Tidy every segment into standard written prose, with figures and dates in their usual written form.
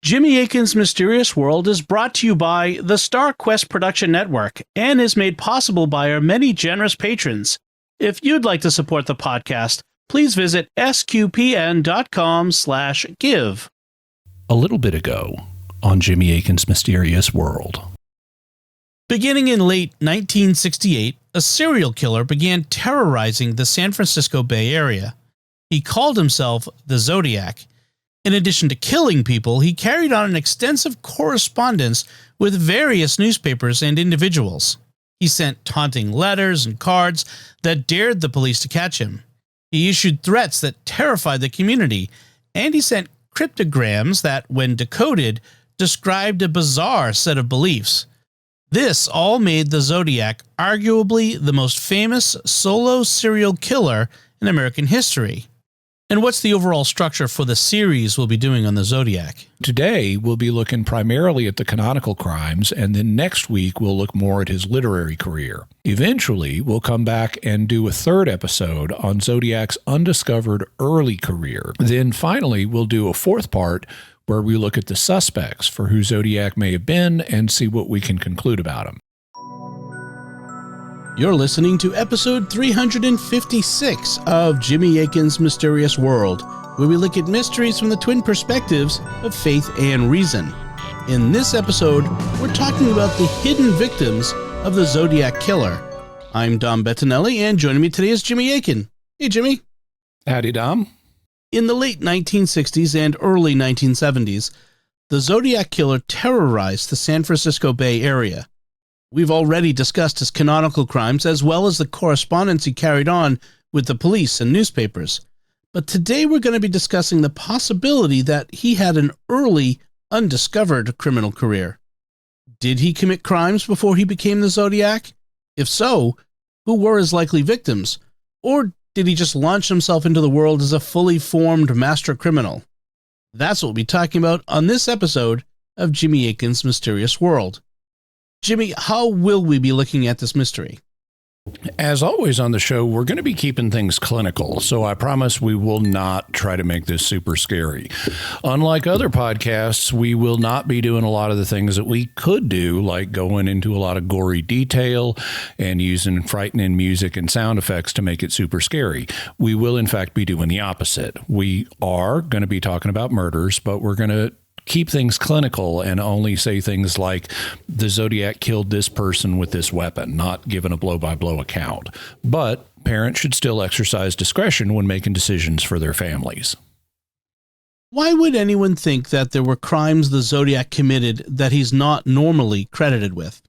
Jimmy Akin's Mysterious World is brought to you by the Star Quest Production Network and is made possible by our many generous patrons. If you'd like to support the podcast, please visit sqpn.com/give. A little bit ago on Jimmy Akin's Mysterious World. Beginning in late 1968, a serial killer began terrorizing the San Francisco Bay Area. He called himself the Zodiac. In addition to killing people, he carried on an extensive correspondence with various newspapers and individuals. He sent taunting letters and cards that dared the police to catch him. He issued threats that terrified the community, and he sent cryptograms that, when decoded, described a bizarre set of beliefs. This all made the Zodiac arguably the most famous solo serial killer in American history. And what's the overall structure for the series we'll be doing on the Zodiac? Today, we'll be looking primarily at the canonical crimes, and then next week we'll look more at his literary career. Eventually, we'll come back and do a third episode on Zodiac's undiscovered early career. Then finally, we'll do a fourth part where we look at the suspects for who Zodiac may have been and see what we can conclude about him. You're listening to episode 356 of Jimmy Akin's Mysterious World, where we look at mysteries from the twin perspectives of faith and reason. In this episode, we're talking about the hidden victims of the Zodiac Killer. I'm Dom Bettinelli, and joining me today is Jimmy Akin. Hey, Jimmy. Howdy, Dom. In the late 1960s and early 1970s, the Zodiac Killer terrorized the San Francisco Bay Area. We've already discussed his canonical crimes as well as the correspondence he carried on with the police and newspapers. But today we're going to be discussing the possibility that he had an early, undiscovered criminal career. Did he commit crimes before he became the Zodiac? If so, who were his likely victims? Or did he just launch himself into the world as a fully formed master criminal? That's what we'll be talking about on this episode of Jimmy Akin's Mysterious World. Jimmy, how will we be looking at this mystery? As always on the show, we're going to be keeping things clinical, so I promise we will not try to make this super scary. Unlike other podcasts, we will not be doing a lot of the things that we could do, like going into a lot of gory detail and using frightening music and sound effects to make it super scary. We will, in fact, be doing the opposite. We are going to be talking about murders, but we're going to keep things clinical and only say things like the Zodiac killed this person with this weapon, not giving a blow-by-blow account. But parents should still exercise discretion when making decisions for their families. Why would anyone think that there were crimes the Zodiac committed that he's not normally credited with?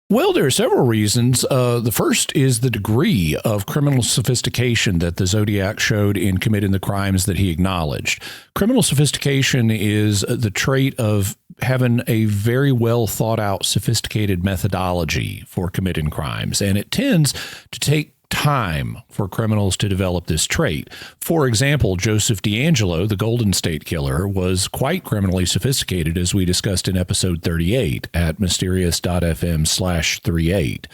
Well, there are several reasons. The first is the degree of criminal sophistication that the Zodiac showed in committing the crimes that he acknowledged. Criminal sophistication is the trait of having a very well thought out, sophisticated methodology for committing crimes, and it tends to take time for criminals to develop this trait. For example, Joseph D'Angelo, the Golden State Killer, was quite criminally sophisticated, as we discussed in episode 38 at mysterious.fm/38.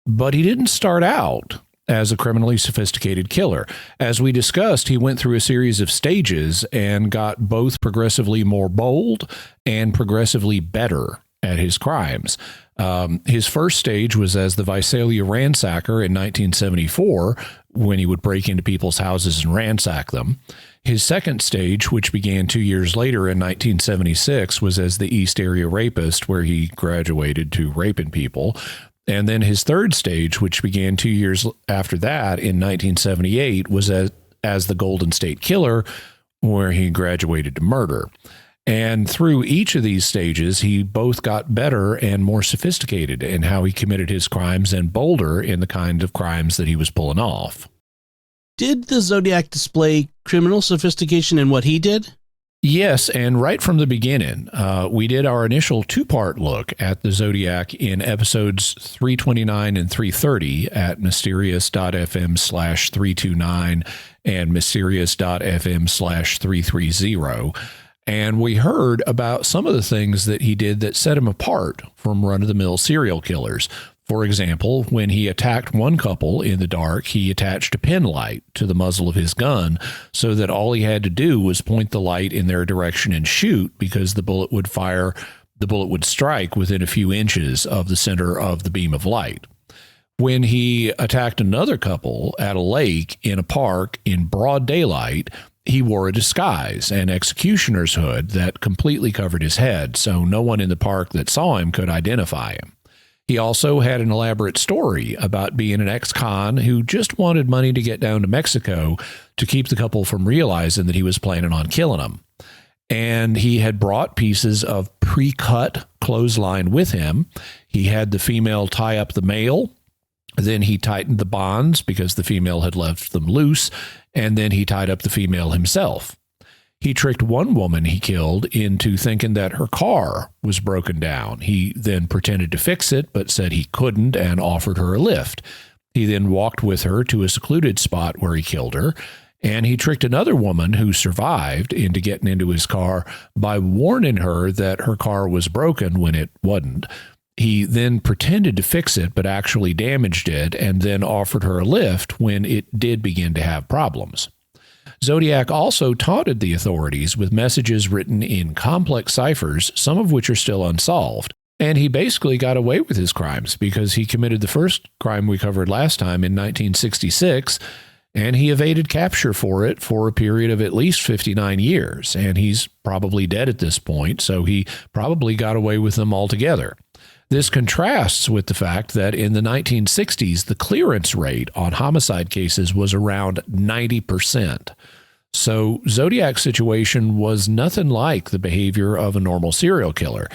But he didn't start out as a criminally sophisticated killer. As we discussed, he went through a series of stages and got both progressively more bold and progressively better at his crimes. His first stage was as the Visalia ransacker in 1974, when he would break into people's houses and ransack them. His second stage, which began 2 years later in 1976, was as the East Area rapist, where he graduated to raping people. And then his third stage, which began 2 years after that in 1978, was as the Golden State Killer, where he graduated to murder. And through each of these stages, he both got better and more sophisticated in how he committed his crimes and bolder in the kind of crimes that he was pulling off. Did the Zodiac display criminal sophistication in what he did? Yes, and right from the beginning, we did our initial two-part look at the Zodiac in episodes 329 and 330 at mysterious.fm/329 and mysterious.fm/330. And we heard about some of the things that he did that set him apart from run-of-the-mill serial killers. For example, when he attacked one couple in the dark, he attached a pin light to the muzzle of his gun so that all he had to do was point the light in their direction and shoot, because the bullet would strike within a few inches of the center of the beam of light. When he attacked another couple at a lake in a park in broad daylight, he wore a disguise, an executioner's hood that completely covered his head, so no one in the park that saw him could identify him. He also had an elaborate story about being an ex-con who just wanted money to get down to Mexico to keep the couple from realizing that he was planning on killing them. And he had brought pieces of pre-cut clothesline with him. He had the female tie up the male. Then he tightened the bonds because the female had left them loose. And then he tied up the female himself. He tricked one woman he killed into thinking that her car was broken down. He then pretended to fix it, but said he couldn't and offered her a lift. He then walked with her to a secluded spot where he killed her. And he tricked another woman who survived into getting into his car by warning her that her car was broken when it wasn't. He then pretended to fix it, but actually damaged it, and then offered her a lift when it did begin to have problems. Zodiac also taunted the authorities with messages written in complex ciphers, some of which are still unsolved. And he basically got away with his crimes because he committed the first crime we covered last time in 1966, and he evaded capture for it for a period of at least 59 years. And he's probably dead at this point, so he probably got away with them altogether. This contrasts with the fact that in the 1960s, the clearance rate on homicide cases was around 90%. So Zodiac's situation was nothing like the behavior of a normal serial killer.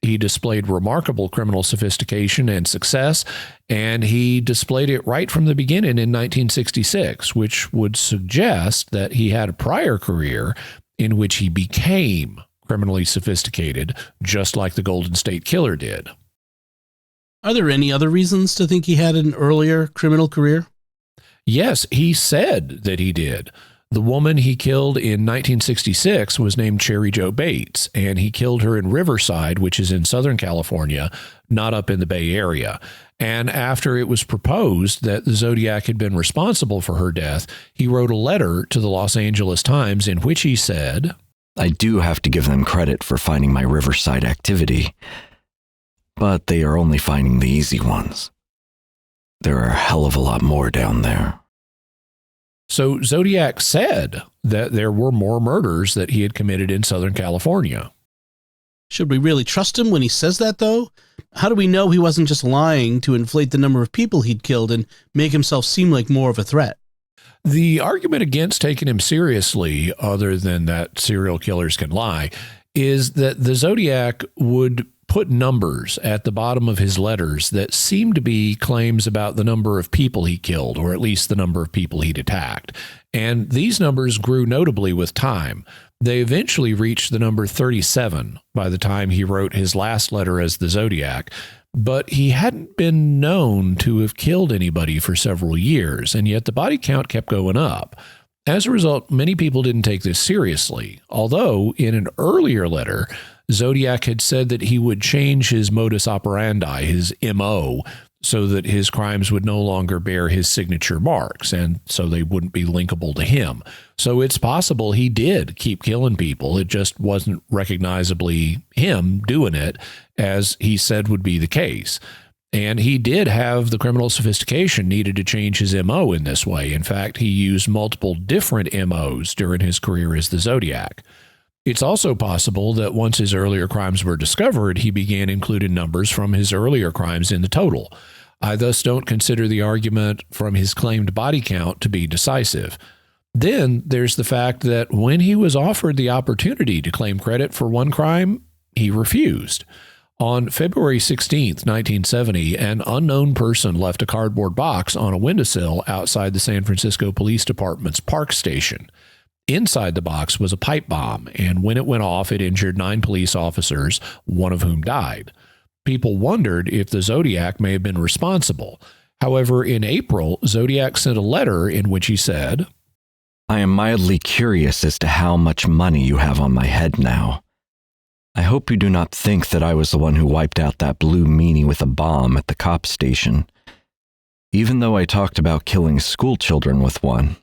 He displayed remarkable criminal sophistication and success, and he displayed it right from the beginning in 1966, which would suggest that he had a prior career in which he became criminally sophisticated, just like the Golden State Killer did. Are there any other reasons to think he had an earlier criminal career? Yes, he said that he did. The woman he killed in 1966 was named Cherry Jo Bates, and he killed her in Riverside, which is in Southern California, not up in the Bay Area. And after it was proposed that the Zodiac had been responsible for her death, he wrote a letter to the Los Angeles Times in which he said, "I do have to give them credit for finding my Riverside activity, but they are only finding the easy ones. There are a hell of a lot more down there." So Zodiac said that there were more murders that he had committed in Southern California. Should we really trust him when he says that, though? How do we know he wasn't just lying to inflate the number of people he'd killed and make himself seem like more of a threat? The argument against taking him seriously, other than that serial killers can lie, is that the Zodiac would put numbers at the bottom of his letters that seemed to be claims about the number of people he killed, or at least the number of people he'd attacked. And these numbers grew notably with time. They eventually reached the number 37 by the time he wrote his last letter as the Zodiac, but he hadn't been known to have killed anybody for several years, and yet the body count kept going up. As a result, many people didn't take this seriously, although in an earlier letter, Zodiac had said that he would change his modus operandi, his MO, so that his crimes would no longer bear his signature marks, and so they wouldn't be linkable to him. So it's possible he did keep killing people. It just wasn't recognizably him doing it, as he said would be the case. And he did have the criminal sophistication needed to change his MO in this way. In fact, he used multiple different MOs during his career as the Zodiac. It's also possible that once his earlier crimes were discovered, he began including numbers from his earlier crimes in the total. I thus don't consider the argument from his claimed body count to be decisive. Then there's the fact that when he was offered the opportunity to claim credit for one crime, he refused. On February 16, 1970, an unknown person left a cardboard box on a windowsill outside the San Francisco Police Department's Park Station. Inside the box was a pipe bomb, and when it went off, it injured 9 police officers, one of whom died. People wondered if the Zodiac may have been responsible. However, in April, Zodiac sent a letter in which he said, "I am mildly curious as to how much money you have on my head now. I hope you do not think that I was the one who wiped out that blue meanie with a bomb at the cop station, even though I talked about killing school children with one.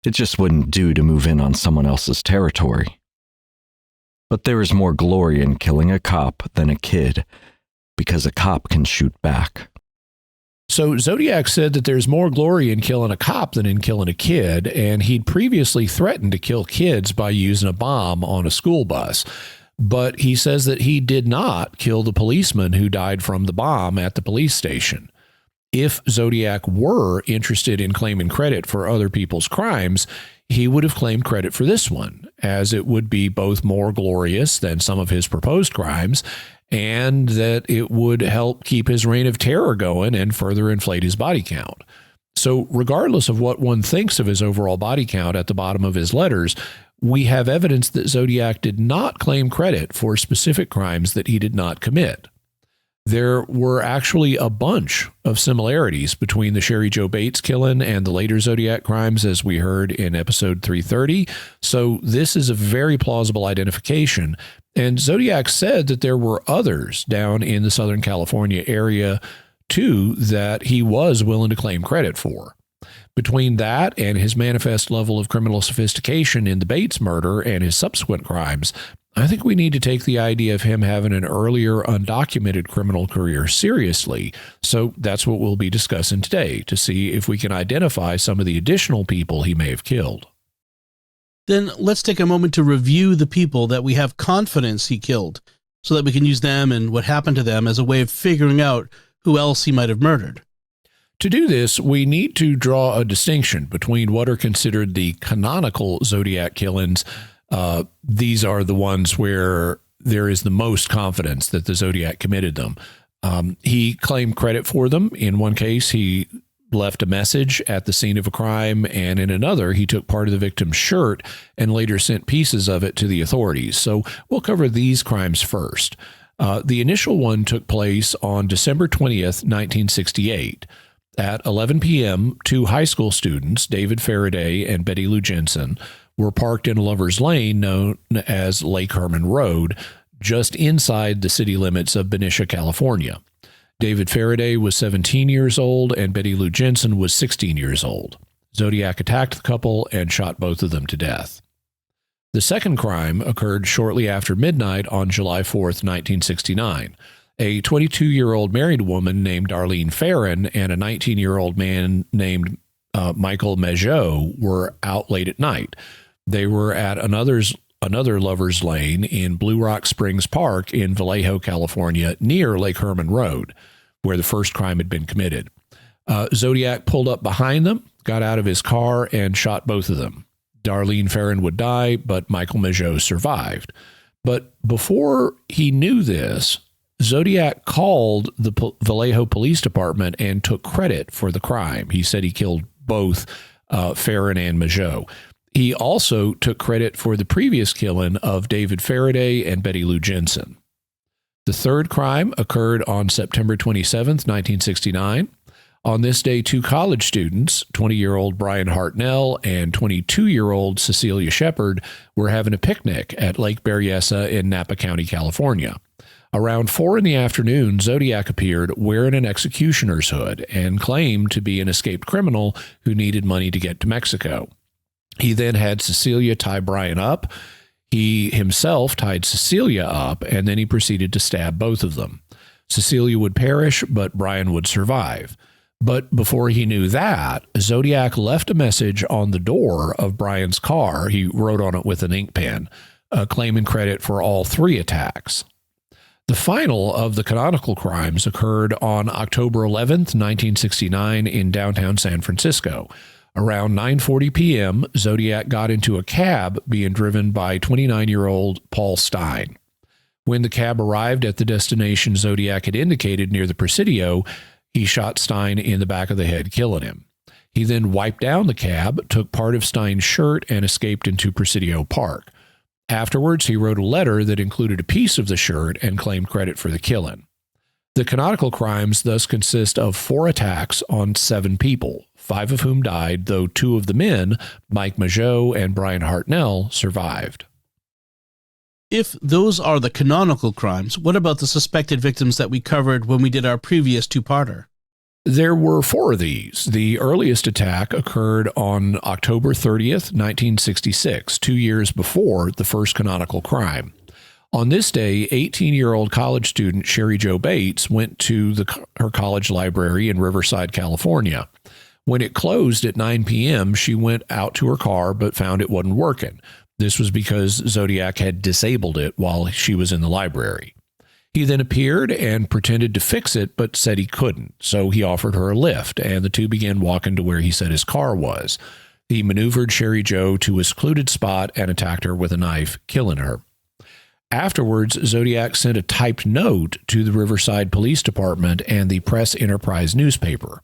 It just wouldn't do to move in on someone else's territory. But there is more glory in killing a cop than a kid, because a cop can shoot back. So Zodiac said that there's more glory in killing a cop than in killing a kid, and he'd previously threatened to kill kids by using a bomb on a school bus. But he says that he did not kill the policeman who died from the bomb at the police station. If Zodiac were interested in claiming credit for other people's crimes, he would have claimed credit for this one, as it would be both more glorious than some of his proposed crimes, and that it would help keep his reign of terror going and further inflate his body count. So regardless of what one thinks of his overall body count at the bottom of his letters, we have evidence that Zodiac did not claim credit for specific crimes that he did not commit. There were actually a bunch of similarities between the Sherry Joe Bates killing and the later Zodiac crimes, as we heard in episode 330. So this is a very plausible identification. And Zodiac said that there were others down in the Southern California area, too, that he was willing to claim credit for. Between that and his manifest level of criminal sophistication in the Bates murder and his subsequent crimes, I think we need to take the idea of him having an earlier undocumented criminal career seriously. So that's what we'll be discussing today, to see if we can identify some of the additional people he may have killed. Then let's take a moment to review the people that we have confidence he killed, so that we can use them and what happened to them as a way of figuring out who else he might have murdered. To do this, we need to draw a distinction between what are considered the canonical Zodiac killings. These are the ones where there is the most confidence that the Zodiac committed them. He claimed credit for them. In one case, he left a message at the scene of a crime, and in another, he took part of the victim's shirt and later sent pieces of it to the authorities. So we'll cover these crimes first. The initial one took place on December 20th, 1968. At 11 p.m., two high school students, David Faraday and Betty Lou Jensen, were parked in a lover's lane known as Lake Herman Road, just inside the city limits of Benicia, California. David Faraday was 17 years old and Betty Lou Jensen was 16 years old. Zodiac attacked the couple and shot both of them to death. The second crime occurred shortly after midnight on July 4th, 1969. A 22-year-old married woman named Darlene Farron and a 19-year-old man named Michael Mageau were out late at night. They were at another lover's lane in Blue Rock Springs Park in Vallejo, California, near Lake Herman Road, where the first crime had been committed. Zodiac pulled up behind them, got out of his car, and shot both of them. Darlene Farron would die, but Michael Mageau survived. But before he knew this, Zodiac called the Vallejo Police Department and took credit for the crime. He said he killed both Farron and Mageau. He also took credit for the previous killing of David Faraday and Betty Lou Jensen. The third crime occurred on September 27th, 1969. On this day, two college students, 20-year-old Brian Hartnell and 22-year-old Cecilia Shepard, were having a picnic at Lake Berryessa in Napa County, California. Around 4 p.m, Zodiac appeared wearing an executioner's hood and claimed to be an escaped criminal who needed money to get to Mexico. He then had Cecilia tie Brian up. He himself tied Cecilia up, and then he proceeded to stab both of them. Cecilia would perish, but Brian would survive. But before he knew that, Zodiac left a message on the door of Brian's car. He wrote on it with an ink pen, claiming credit for all three attacks. The final of the canonical crimes occurred on October 11th, 1969 in downtown San Francisco. Around 9:40 p.m., Zodiac got into a cab being driven by 29-year-old Paul Stein. When the cab arrived at the destination Zodiac had indicated near the Presidio, he shot Stein in the back of the head, killing him. He then wiped down the cab, took part of Stein's shirt, and escaped into Presidio Park. Afterwards, he wrote a letter that included a piece of the shirt and claimed credit for the killing. The canonical crimes thus consist of 4 attacks on 7 people, 5 of whom died, though 2 of the men, Mike Mageau and Brian Hartnell, survived. If those are the canonical crimes, what about the suspected victims that we covered when we did our previous two-parter? There were 4 of these. The earliest attack occurred on October 30th, 1966, 2 years before the first canonical crime. On this day, 18-year-old college student Sherry Jo Bates went to her college library in Riverside, California. When it closed at 9 p.m., she went out to her car but found it wasn't working. This was because Zodiac had disabled it while she was in the library. He then appeared and pretended to fix it, but said he couldn't. So he offered her a lift, and the two began walking to where he said his car was. He maneuvered Sherry Jo to a secluded spot and attacked her with a knife, killing her. Afterwards, Zodiac sent a typed note to the Riverside Police Department and the Press Enterprise newspaper.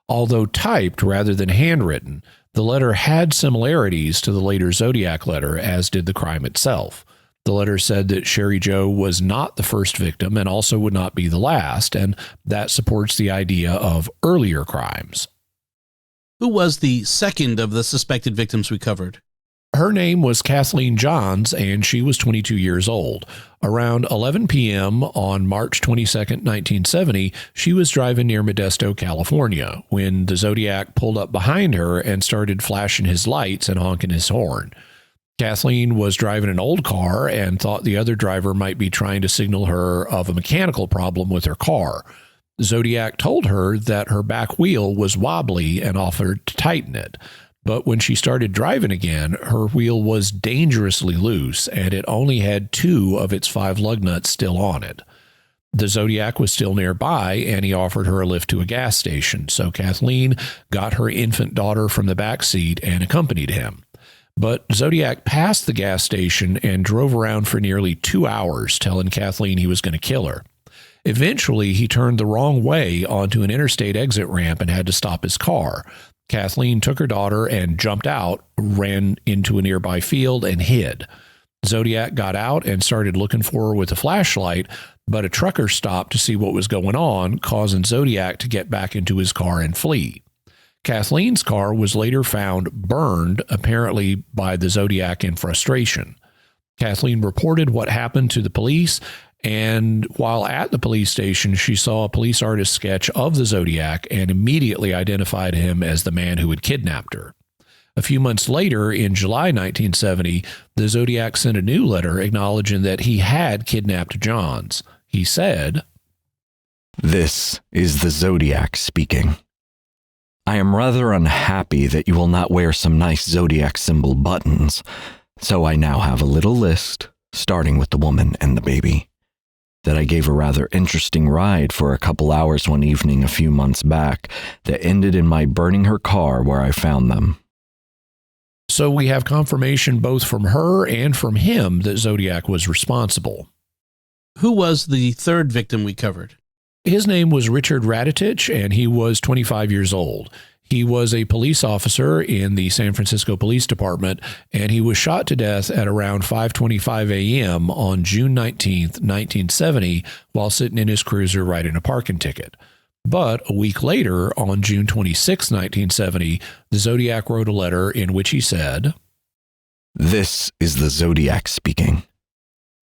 Although typed rather than handwritten, the letter had similarities to the later Zodiac letter, as did the crime itself. The letter said that Sherry Jo was not the first victim and also would not be the last, and that supports the idea of earlier crimes. Who was the second of the suspected victims we covered? Her name was Kathleen Johns, and she was 22 years old. Around 11 p.m. on March 22, 1970, she was driving near Modesto, California, when the Zodiac pulled up behind her and started flashing his lights and honking his horn. Kathleen was driving an old car and thought the other driver might be trying to signal her of a mechanical problem with her car. Zodiac told her that her back wheel was wobbly and offered to tighten it. But when she started driving again, her wheel was dangerously loose and it only had 2 of its 5 lug nuts still on it. The Zodiac was still nearby and he offered her a lift to a gas station. So Kathleen got her infant daughter from the back seat and accompanied him. But Zodiac passed the gas station and drove around for nearly 2 hours, telling Kathleen he was going to kill her. Eventually, he turned the wrong way onto an interstate exit ramp and had to stop his car. Kathleen took her daughter and jumped out, ran into a nearby field, and hid. Zodiac got out and started looking for her with a flashlight, but a trucker stopped to see what was going on, causing Zodiac to get back into his car and flee. Kathleen's car was later found burned, apparently by the Zodiac in frustration. Kathleen reported what happened to the police, and while at the police station, she saw a police artist sketch of the Zodiac and immediately identified him as the man who had kidnapped her. A few months later, in July 1970, the Zodiac sent a new letter acknowledging that he had kidnapped Johns. He said, "This is the Zodiac speaking. I am rather unhappy that you will not wear some nice Zodiac symbol buttons, so I now have a little list, starting with the woman and the baby, that I gave a rather interesting ride for a couple hours one evening a few months back that ended in my burning her car where I found them." So we have confirmation both from her and from him that Zodiac was responsible. Who was the third victim we covered? His name was Richard Raditich, and he was 25 years old. He was a police officer in the San Francisco Police Department, and he was shot to death at around 5:25 a.m. on June 19th, 1970, while sitting in his cruiser writing a parking ticket. But a week later, on June 26, 1970, the Zodiac wrote a letter in which he said, "This is the Zodiac speaking.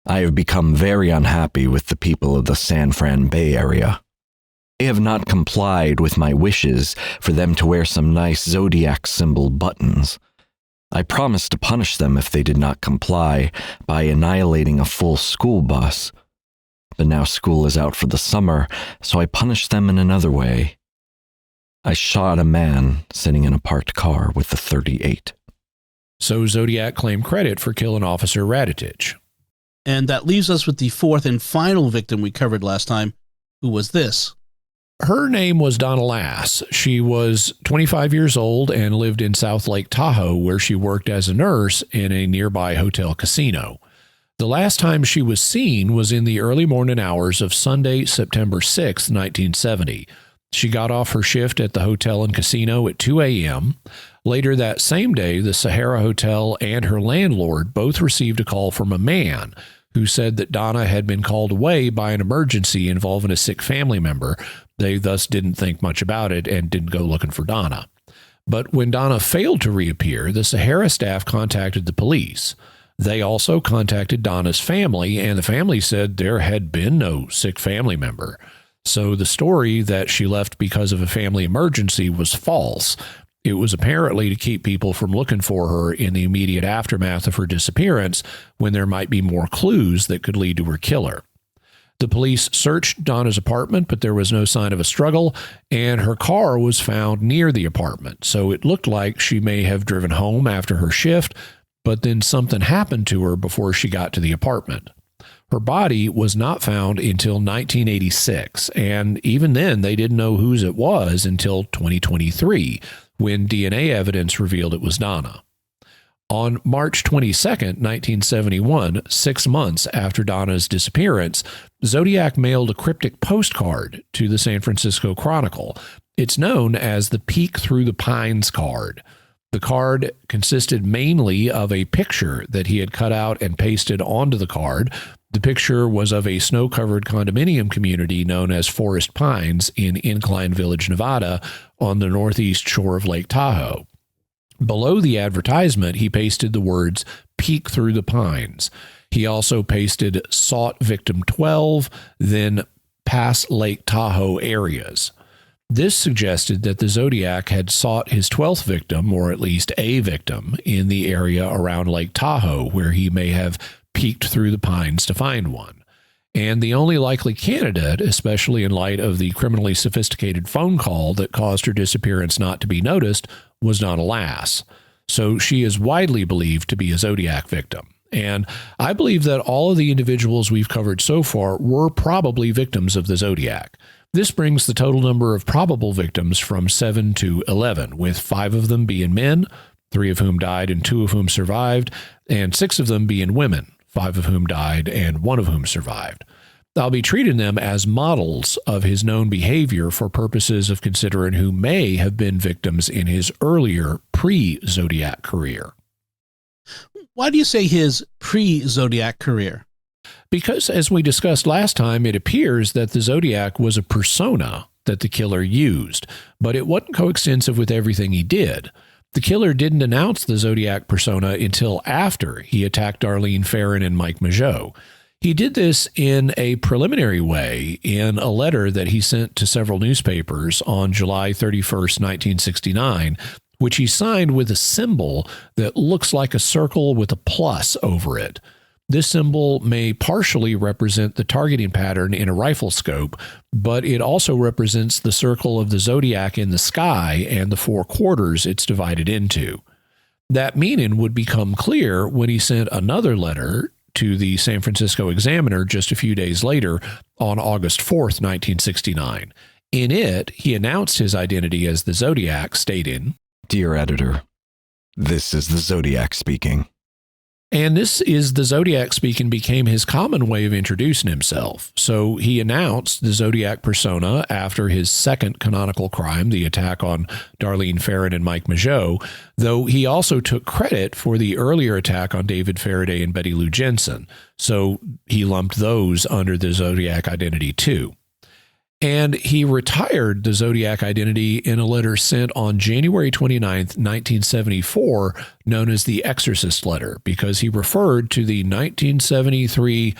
I have become very unhappy with the people of the San Fran Bay Area. They have not complied with my wishes for them to wear some nice Zodiac symbol buttons. I promised to punish them if they did not comply by annihilating a full school bus. But now school is out for the summer, so I punished them in another way. I shot a man sitting in a parked car with a .38. So Zodiac claimed credit for killing Officer Raditich. And that leaves us with the fourth and final victim we covered last time. Who was this? Her name was Donna Lass. She was 25 years old and lived in South Lake Tahoe, where she worked as a nurse in a nearby hotel casino. The last time she was seen was in the early morning hours of Sunday, September 6, 1970. She got off her shift at the hotel and casino at 2 a.m. Later that same day, the Sahara Hotel and her landlord both received a call from a man who said that Donna had been called away by an emergency involving a sick family member. They thus didn't think much about it and didn't go looking for Donna. But when Donna failed to reappear, the Sahara staff contacted the police. They also contacted Donna's family, and the family said there had been no sick family member. So the story that she left because of a family emergency was false. It was apparently to keep people from looking for her in the immediate aftermath of her disappearance, when there might be more clues that could lead to her killer. The police searched Donna's apartment, but there was no sign of a struggle, and her car was found near the apartment. So it looked like she may have driven home after her shift, but then something happened to her before she got to the apartment. Her body was not found until 1986, and even then they didn't know whose it was until 2023, when DNA evidence revealed it was Donna. On March 22, 1971, 6 months after Donna's disappearance, Zodiac mailed a cryptic postcard to the San Francisco Chronicle. It's known as the Peek Through the Pines card. The card consisted mainly of a picture that he had cut out and pasted onto the card. The picture was of a snow-covered condominium community known as Forest Pines in Incline Village, Nevada, on the northeast shore of Lake Tahoe. Below the advertisement, he pasted the words, "Peek Through the Pines." He also pasted "Sought Victim 12, then Pass Lake Tahoe areas." This suggested that the Zodiac had sought his 12th victim, or at least a victim, in the area around Lake Tahoe, where he may have peeked through the pines to find one. And the only likely candidate, especially in light of the criminally sophisticated phone call that caused her disappearance not to be noticed, was Donna Lass. So she is widely believed to be a Zodiac victim. And I believe that all of the individuals we've covered so far were probably victims of the Zodiac. This brings the total number of probable victims from 7 to 11, with 5 of them being men, 3 of whom died and 2 of whom survived, and 6 of them being women, 5 of whom died and 1 of whom survived. I'll be treating them as models of his known behavior for purposes of considering who may have been victims in his earlier pre-Zodiac career. Why do you say his pre-Zodiac career? Because, as we discussed last time, it appears that the Zodiac was a persona that the killer used, but it wasn't coextensive with everything he did. The killer didn't announce the Zodiac persona until after he attacked Darlene Ferrin and Mike Mageau. He did this in a preliminary way in a letter that he sent to several newspapers on July 31st, 1969, which he signed with a symbol that looks like a circle with a plus over it. This symbol may partially represent the targeting pattern in a rifle scope, but it also represents the circle of the Zodiac in the sky and the 4 quarters it's divided into. That meaning would become clear when he sent another letter to the San Francisco Examiner just a few days later on August 4th, 1969. In it, he announced his identity as the Zodiac, stating, "Dear editor, this is the Zodiac speaking." And "this is the Zodiac speaking" became his common way of introducing himself. So he announced the Zodiac persona after his second canonical crime, the attack on Darlene Ferrin and Mike Mageau, though he also took credit for the earlier attack on David Faraday and Betty Lou Jensen. So he lumped those under the Zodiac identity too. And he retired the Zodiac identity in a letter sent on January 29th, 1974, known as the Exorcist letter, because he referred to the 1973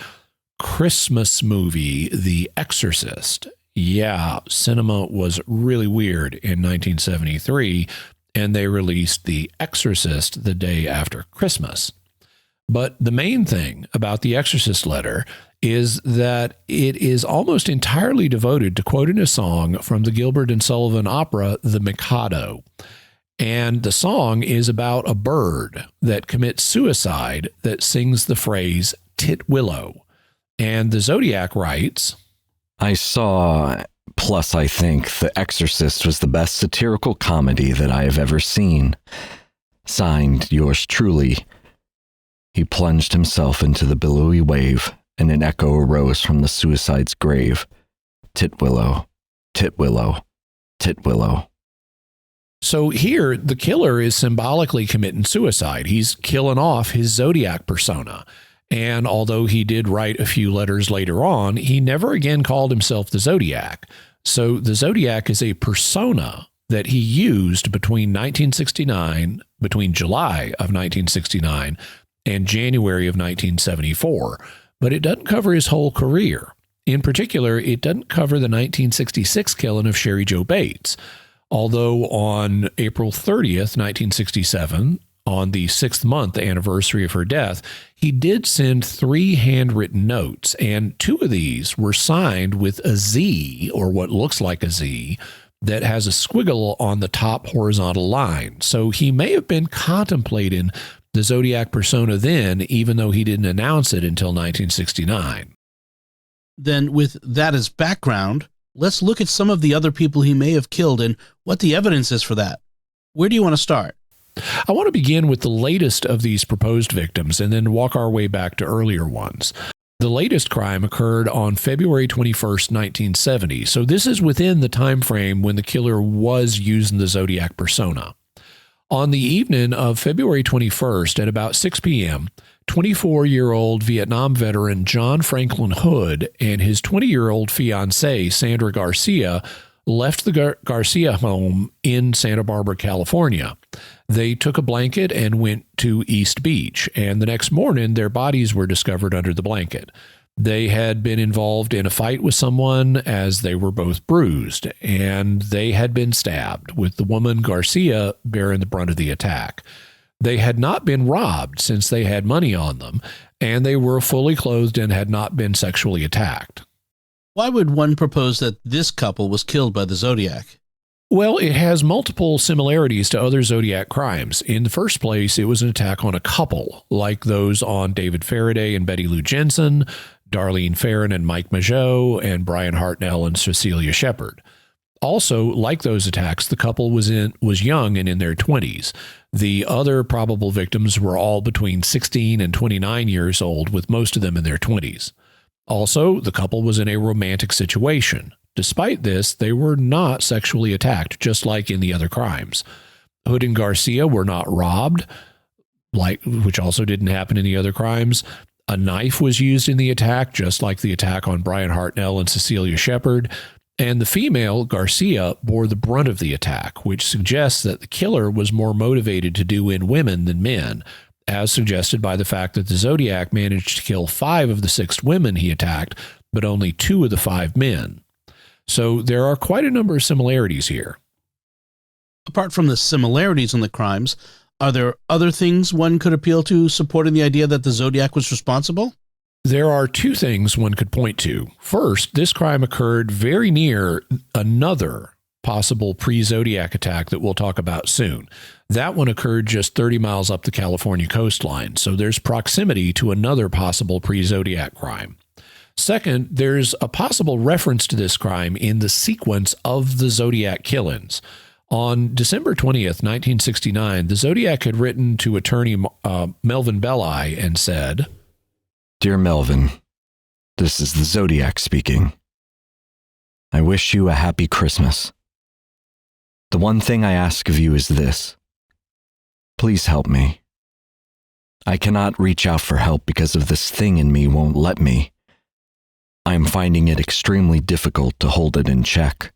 Christmas movie, The Exorcist. Yeah, cinema was really weird in 1973, and they released The Exorcist the day after Christmas. But the main thing about the Exorcist letter is that it is almost entirely devoted to quoting a song from the Gilbert and Sullivan opera, The Mikado. And the song is about a bird that commits suicide that sings the phrase "Titwillow." And the Zodiac writes, I saw, plus I think, The Exorcist was the best satirical comedy that I have ever seen. Signed, yours truly. He plunged himself into the billowy wave, and an echo arose from the suicide's grave. Titwillow, Titwillow, Titwillow. So here, the killer is symbolically committing suicide. He's killing off his Zodiac persona. And although he did write a few letters later on, he never again called himself the Zodiac. So the Zodiac is a persona that he used between July of 1969 and January of 1974, but it doesn't cover his whole career. In particular, it doesn't cover the 1966 killing of Sherry Jo Bates, although on April 30th, 1967, on the 6th-month anniversary of her death, he did send 3 handwritten notes, and 2 of these were signed with a Z, or what looks like a Z, that has a squiggle on the top horizontal line. So he may have been contemplating the Zodiac persona then, even though he didn't announce it until 1969. Then, with that as background, let's look at some of the other people he may have killed and what the evidence is for that. Where do you want to start? I want to begin with the latest of these proposed victims and then walk our way back to earlier ones. The latest crime occurred on February 21st, 1970, so this is within the time frame when the killer was using the Zodiac persona. On the evening of February 21st at about 6 p.m., 24-year-old Vietnam veteran John Franklin Hood and his 20-year-old fiancée, Sandra Garcia, left the Garcia home in Santa Barbara, California. They took a blanket and went to East Beach, and the next morning their bodies were discovered under the blanket. They had been involved in a fight with someone as they were both bruised, and they had been stabbed, with the woman Garcia bearing the brunt of the attack. They had not been robbed since they had money on them, and they were fully clothed and had not been sexually attacked. Why would one propose that this couple was killed by the Zodiac? Well, it has multiple similarities to other Zodiac crimes. In the first place, it was an attack on a couple, like those on David Faraday and Betty Lou Jensen, Darlene Ferrin and Mike Mageau, and Brian Hartnell and Cecilia Shepard. Also, like those attacks, the couple was young and in their 20s. The other probable victims were all between 16 and 29 years old, with most of them in their 20s. Also, the couple was in a romantic situation. Despite this, they were not sexually attacked, just like in the other crimes. Hood and Garcia were not robbed, which also didn't happen in the other crimes. A knife was used in the attack, just like the attack on Brian Hartnell and Cecilia Shepard. And the female, Garcia, bore the brunt of the attack, which suggests that the killer was more motivated to do in women than men, as suggested by the fact that the Zodiac managed to kill 5 of the 6 women he attacked, but only 2 of the 5 men. So there are quite a number of similarities here. Apart from the similarities in the crimes, are there other things one could appeal to supporting the idea that the Zodiac was responsible? There are 2 things one could point to. First, this crime occurred very near another possible pre-Zodiac attack that we'll talk about soon. That one occurred just 30 miles up the California coastline, so there's proximity to another possible pre-Zodiac crime. Second, there's a possible reference to this crime in the sequence of the Zodiac killings. On December 20th, 1969, the Zodiac had written to attorney Melvin Belli and said, Dear Melvin, this is the Zodiac speaking. I wish you a happy Christmas. The one thing I ask of you is this. Please help me. I cannot reach out for help because of this thing in me won't let me. I am finding it extremely difficult to hold it in check.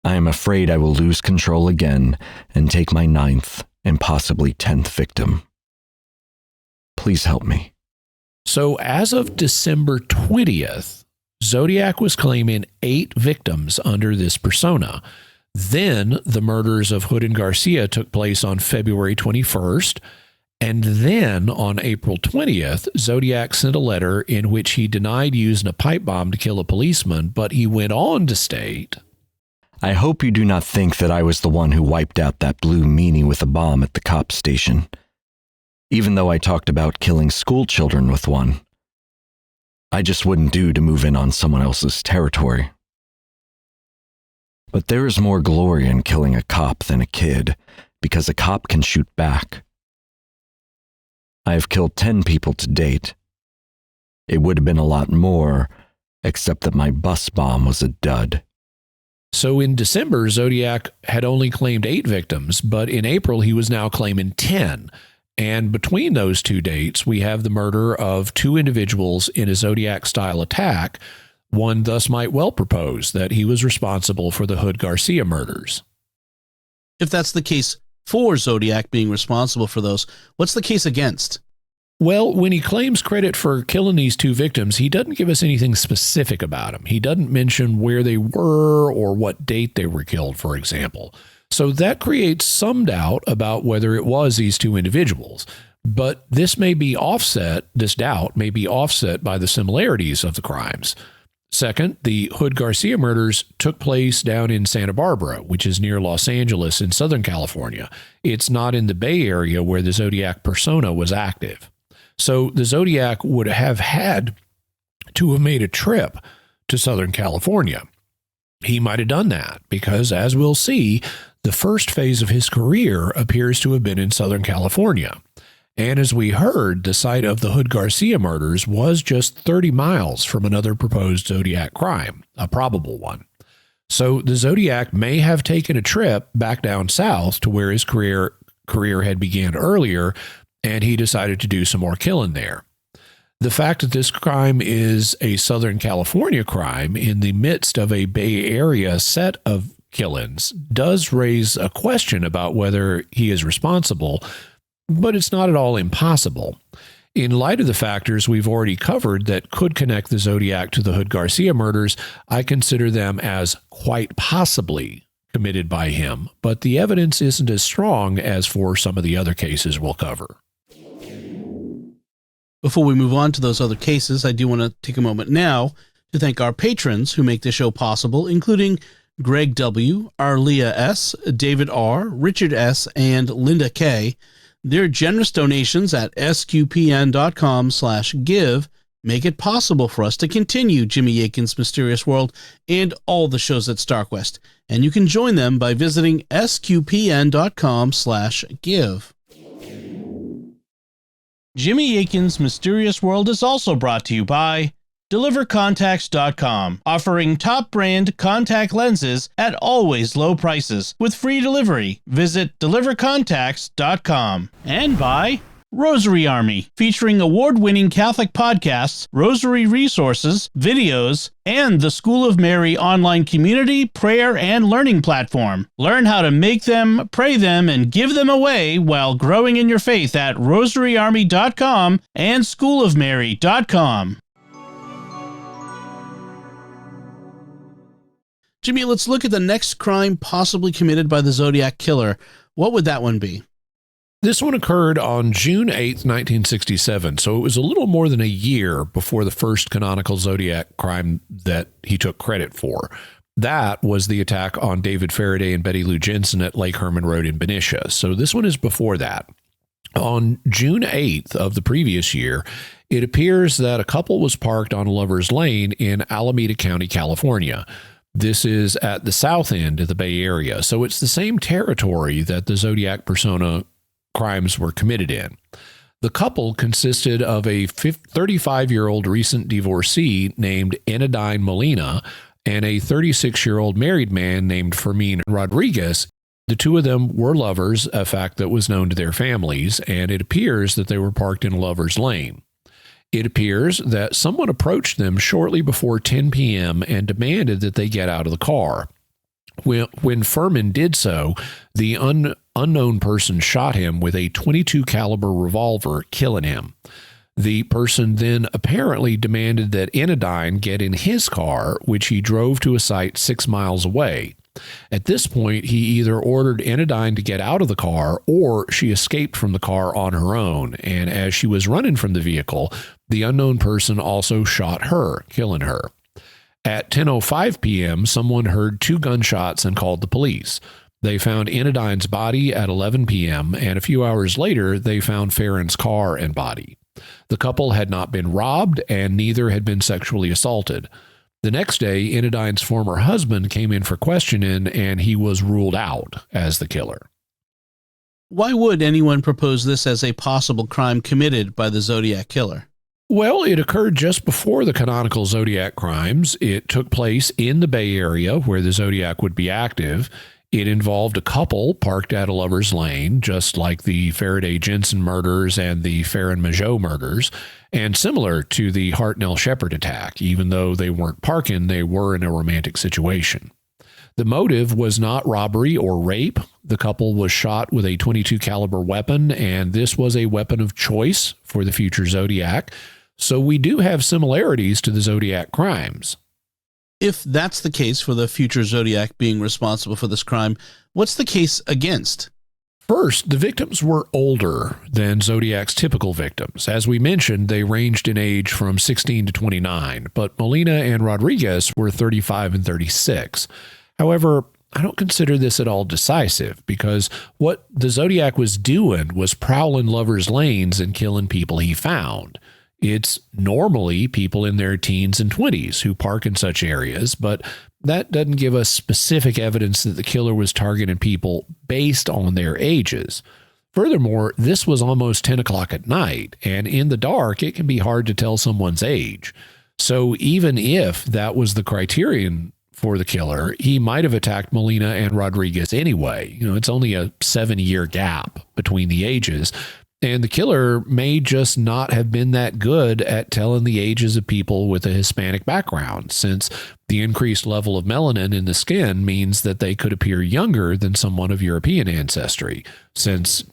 I am afraid I will lose control again and take my 9th and possibly 10th victim. Please help me. So as of December 20th, Zodiac was claiming 8 victims under this persona. Then the murders of Hood and Garcia took place on February 21st. And then on April 20th, Zodiac sent a letter in which he denied using a pipe bomb to kill a policeman, but he went on to state, I hope you do not think that I was the one who wiped out that blue meanie with a bomb at the cop station, even though I talked about killing school children with one. I just wouldn't do to move in on someone else's territory. But there is more glory in killing a cop than a kid, because a cop can shoot back. I have killed 10 people to date. It would have been a lot more, except that my bus bomb was a dud. So in December, Zodiac had only claimed 8 victims, but in April he was now claiming 10. And between those 2 dates, we have the murder of 2 individuals in a Zodiac-style attack. One thus might well propose that he was responsible for the Hood-Garcia murders. If that's the case for Zodiac being responsible for those, what's the case against? Well, when he claims credit for killing these two victims, he doesn't give us anything specific about them. He doesn't mention where they were or what date they were killed, for example. So that creates some doubt about whether it was these two individuals. But this doubt may be offset by the similarities of the crimes. Second, the Hood Garcia murders took place down in Santa Barbara, which is near Los Angeles in Southern California. It's not in the Bay Area where the Zodiac persona was active. So the Zodiac would have had to have made a trip to Southern California. He might have done that because, as we'll see, the first phase of his career appears to have been in Southern California. And as we heard, the site of the Hood Garcia murders was just 30 miles from another proposed Zodiac crime, a probable one. So the Zodiac may have taken a trip back down south to where his career had began earlier, and he decided to do some more killing there. The fact that this crime is a Southern California crime in the midst of a Bay Area set of killings does raise a question about whether he is responsible, but it's not at all impossible. In light of the factors we've already covered that could connect the Zodiac to the Hood Garcia murders, I consider them as quite possibly committed by him, but the evidence isn't as strong as for some of the other cases we'll cover. Before we move on to those other cases, I do want to take a moment now to thank our patrons who make the show possible, including Greg W., Arlia S., David R., Richard S., and Linda K. Their generous donations at sqpn.com/give make it possible for us to continue Jimmy Akin's Mysterious World and all the shows at StarQuest, and you can join them by visiting sqpn.com/give. Jimmy Akin's Mysterious World is also brought to you by DeliverContacts.com, offering top brand contact lenses at always low prices with free delivery. Visit DeliverContacts.com. And by Rosary Army, featuring award-winning Catholic podcasts, rosary resources, videos, and the School of Mary online community, prayer, and learning platform. Learn how to make them, pray them, and give them away while growing in your faith at rosaryarmy.com and schoolofmary.com. Jimmy, let's look at the next crime possibly committed by the Zodiac Killer. What would that one be? This one occurred on June 8th, 1967, so it was a little more than a year before the first canonical Zodiac crime that he took credit for. That was the attack on David Faraday and Betty Lou Jensen at Lake Herman Road in Benicia. So this one is before that. On June 8th of the previous year, it appears that a couple was parked on Lover's Lane in Alameda County, California. This is at the south end of the Bay Area, so it's the same territory that the Zodiac persona crimes were committed in. The couple consisted of a 35-year-old recent divorcee named Anodyne Molina and a 36-year-old married man named Fermin Rodriguez. The two of them were lovers, a fact that was known to their families, and it appears that they were parked in Lover's Lane. It appears that someone approached them shortly before 10 p.m. and demanded that they get out of the car. When Furman did so, the unknown person shot him with a .22 caliber revolver, killing him. The person then apparently demanded that Anodyne get in his car, which he drove to a site 6 miles away. At this point, he either ordered Anodyne to get out of the car or she escaped from the car on her own, and as she was running from the vehicle, the unknown person also shot her, killing her. At 10:05 p.m., someone heard 2 gunshots and called the police. They found Anodyne's body at 11 p.m., and a few hours later, they found Farron's car and body. The couple had not been robbed, and neither had been sexually assaulted. The next day, Anodyne's former husband came in for questioning, and he was ruled out as the killer. Why would anyone propose this as a possible crime committed by the Zodiac Killer? Well, it occurred just before the canonical Zodiac crimes. It took place in the Bay Area where the Zodiac would be active. It involved a couple parked at a Lover's Lane, just like the Faraday-Jensen murders and the Farron-Mageau murders, and similar to the Hartnell Shepard attack. Even though they weren't parking, they were in a romantic situation. The motive was not robbery or rape. The couple was shot with a .22 caliber weapon, and this was a weapon of choice for the future Zodiac. So we do have similarities to the Zodiac crimes. If that's the case for the future Zodiac being responsible for this crime, what's the case against? First, the victims were older than Zodiac's typical victims. As we mentioned, they ranged in age from 16 to 29, but Molina and Rodriguez were 35 and 36. However, I don't consider this at all decisive because what the Zodiac was doing was prowling lovers' lanes and killing people he found. It's normally people in their teens and 20s who park in such areas, but that doesn't give us specific evidence that the killer was targeting people based on their ages. Furthermore, this was almost 10 o'clock at night, and in the dark, it can be hard to tell someone's age. So even if that was the criterion for the killer, he might have attacked Molina and Rodriguez anyway. It's only a 7-year gap between the ages. And the killer may just not have been that good at telling the ages of people with a Hispanic background, since the increased level of melanin in the skin means that they could appear younger than someone of European ancestry, since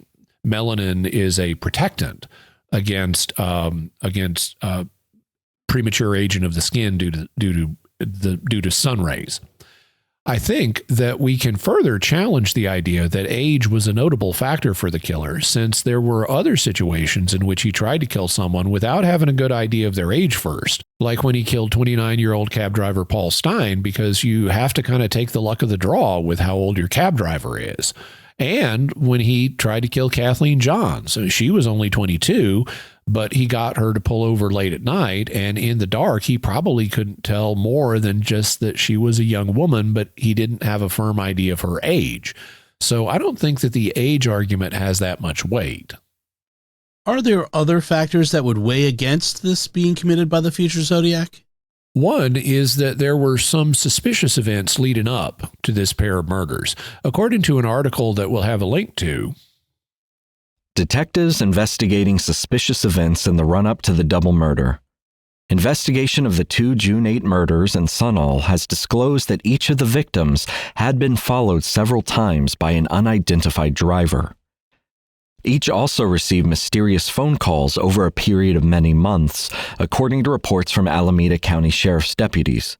melanin is a protectant against premature aging of the skin due to sun rays. I think that we can further challenge the idea that age was a notable factor for the killer, since there were other situations in which he tried to kill someone without having a good idea of their age first, like when he killed 29-year-old cab driver Paul Stein, because you have to kind of take the luck of the draw with how old your cab driver is. And when he tried to kill Kathleen Johns, so she was only 22, but he got her to pull over late at night, and in the dark, he probably couldn't tell more than just that she was a young woman, but he didn't have a firm idea of her age. So I don't think that the age argument has that much weight. Are there other factors that would weigh against this being committed by the future Zodiac? One is that there were some suspicious events leading up to this pair of murders. According to an article that we'll have a link to, detectives investigating suspicious events in the run-up to the double murder. Investigation of the 2 June 8 murders in Sunol has disclosed that each of the victims had been followed several times by an unidentified driver. Each also received mysterious phone calls over a period of many months, according to reports from Alameda County Sheriff's deputies.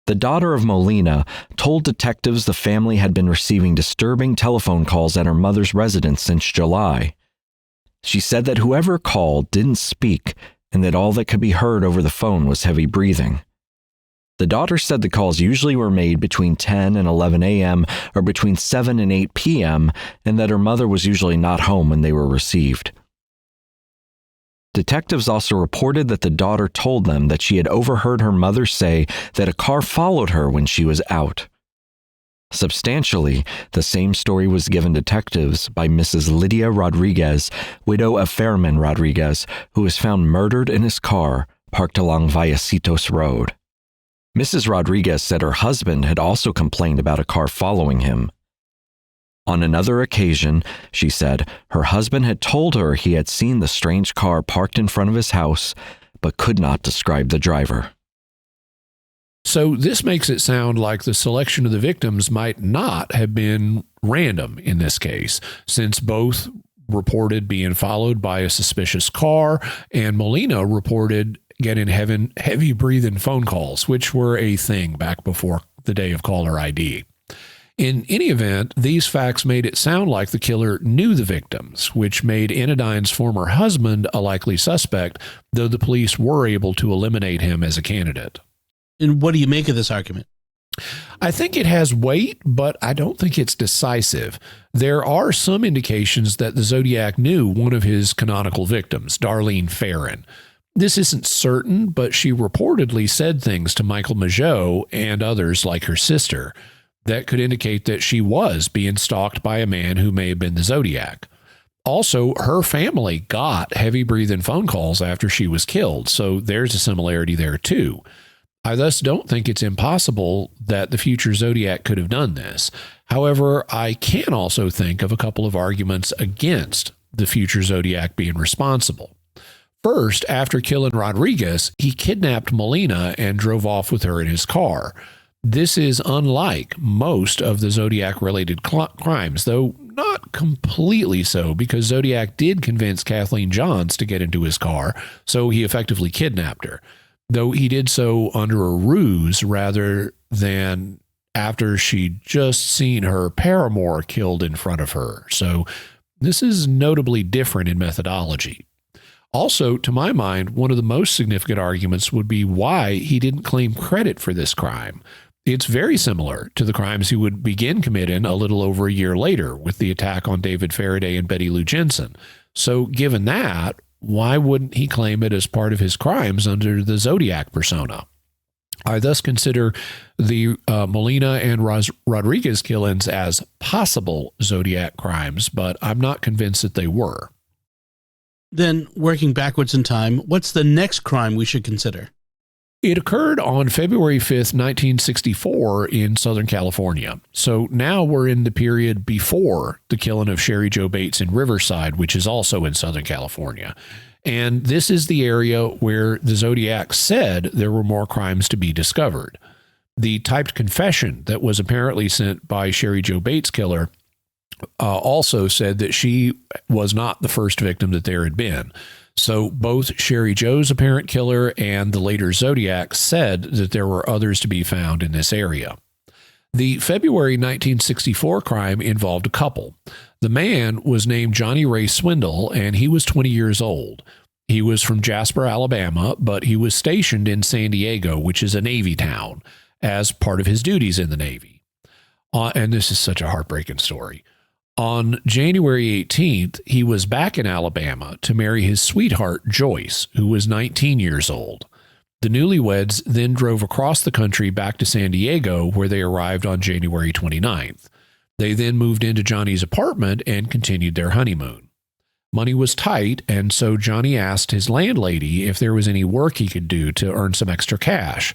The daughter of Molina told detectives the family had been receiving disturbing telephone calls at her mother's residence since July. She said that whoever called didn't speak and that all that could be heard over the phone was heavy breathing. The daughter said the calls usually were made between 10 and 11 a.m. or between 7 and 8 p.m. and that her mother was usually not home when they were received. Detectives also reported that the daughter told them that she had overheard her mother say that a car followed her when she was out. Substantially, the same story was given detectives by Mrs. Lydia Rodriguez, widow of Fairman Rodriguez, who was found murdered in his car parked along Vallecitos Road. Mrs. Rodriguez said her husband had also complained about a car following him. On another occasion, she said, her husband had told her he had seen the strange car parked in front of his house, but could not describe the driver. So this makes it sound like the selection of the victims might not have been random in this case, since both reported being followed by a suspicious car, and Molina reported getting heavy breathing phone calls, which were a thing back before the day of caller ID. In any event, these facts made it sound like the killer knew the victims, which made Anodyne's former husband a likely suspect, though the police were able to eliminate him as a candidate. And what do you make of this argument? I think it has weight, but I don't think it's decisive. There are some indications that the Zodiac knew one of his canonical victims, Darlene Ferrin. This isn't certain, but she reportedly said things to Michael Mageau and others like her sister that could indicate that she was being stalked by a man who may have been the Zodiac. Also, her family got heavy-breathing phone calls after she was killed, so there's a similarity there too. I thus don't think it's impossible that the future Zodiac could have done this. However, I can also think of a couple of arguments against the future Zodiac being responsible. First, after killing Rodriguez, he kidnapped Molina and drove off with her in his car. This is unlike most of the Zodiac-related crimes, though not completely so, because Zodiac did convince Kathleen Johns to get into his car, so he effectively kidnapped her, though he did so under a ruse rather than after she'd just seen her paramour killed in front of her. So this is notably different in methodology. Also, to my mind, one of the most significant arguments would be why he didn't claim credit for this crime. It's very similar to the crimes he would begin committing a little over a year later with the attack on David Faraday and Betty Lou Jensen. So given that, why wouldn't he claim it as part of his crimes under the Zodiac persona? I thus consider the Molina and Rodriguez killings as possible Zodiac crimes, but I'm not convinced that they were. Then, working backwards in time, what's the next crime we should consider? It occurred on February 5th, 1964 in Southern California. So now we're in the period before the killing of Sherry Jo Bates in Riverside, which is also in Southern California. And this is the area where the Zodiac said there were more crimes to be discovered. The typed confession that was apparently sent by Sherry Jo Bates' killer also said that she was not the first victim that there had been. So both Sherry Jo's apparent killer and the later Zodiac said that there were others to be found in this area. The February 1964 crime involved a couple. The man was named Johnny Ray Swindle, and he was 20 years old. He was from Jasper, Alabama, but he was stationed in San Diego, which is a Navy town, as part of his duties in the Navy. And this is such a heartbreaking story. On January 18th, he was back in Alabama to marry his sweetheart, Joyce, who was 19 years old. The newlyweds then drove across the country back to San Diego, where they arrived on January 29th. They then moved into Johnny's apartment and continued their honeymoon. Money was tight, and so Johnny asked his landlady if there was any work he could do to earn some extra cash.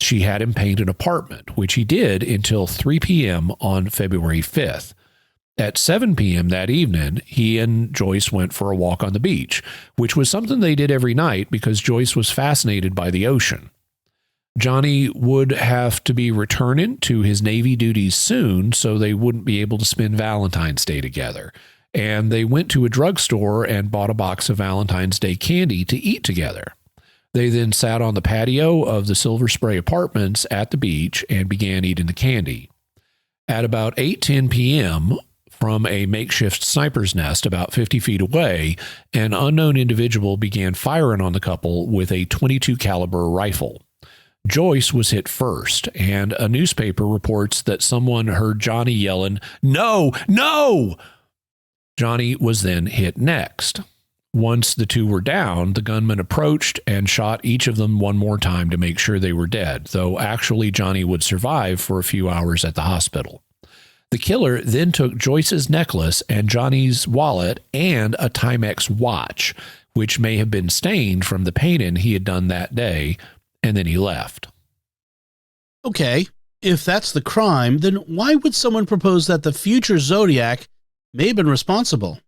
She had him paint an apartment, which he did until 3 p.m. on February 5th. At 7 p.m. that evening, he and Joyce went for a walk on the beach, which was something they did every night because Joyce was fascinated by the ocean. Johnny would have to be returning to his Navy duties soon, so they wouldn't be able to spend Valentine's Day together. And they went to a drugstore and bought a box of Valentine's Day candy to eat together. They then sat on the patio of the Silver Spray Apartments at the beach and began eating the candy. At about 8:10 p.m., from a makeshift sniper's nest about 50 feet away, an unknown individual began firing on the couple with a .22 caliber rifle. Joyce was hit first, and a newspaper reports that someone heard Johnny yelling, "No, no!" Johnny was then hit next. Once the two were down, the gunman approached and shot each of them one more time to make sure they were dead, though actually Johnny would survive for a few hours at the hospital. The killer then took Joyce's necklace and Johnny's wallet and a Timex watch, which may have been stained from the painting he had done that day, and then he left. Okay, if that's the crime, then why would someone propose that the future Zodiac may have been responsible?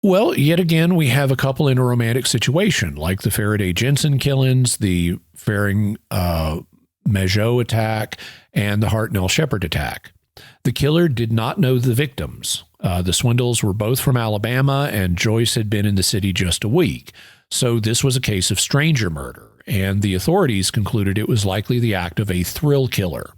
Well, yet again, we have a couple in a romantic situation, like the Faraday-Jensen killings, the Faring-Mageau attack, and the Hartnell-Shepard attack. The killer did not know the victims. The Swindles were both from Alabama, and Joyce had been in the city just a week. So this was a case of stranger murder, and the authorities concluded it was likely the act of a thrill killer.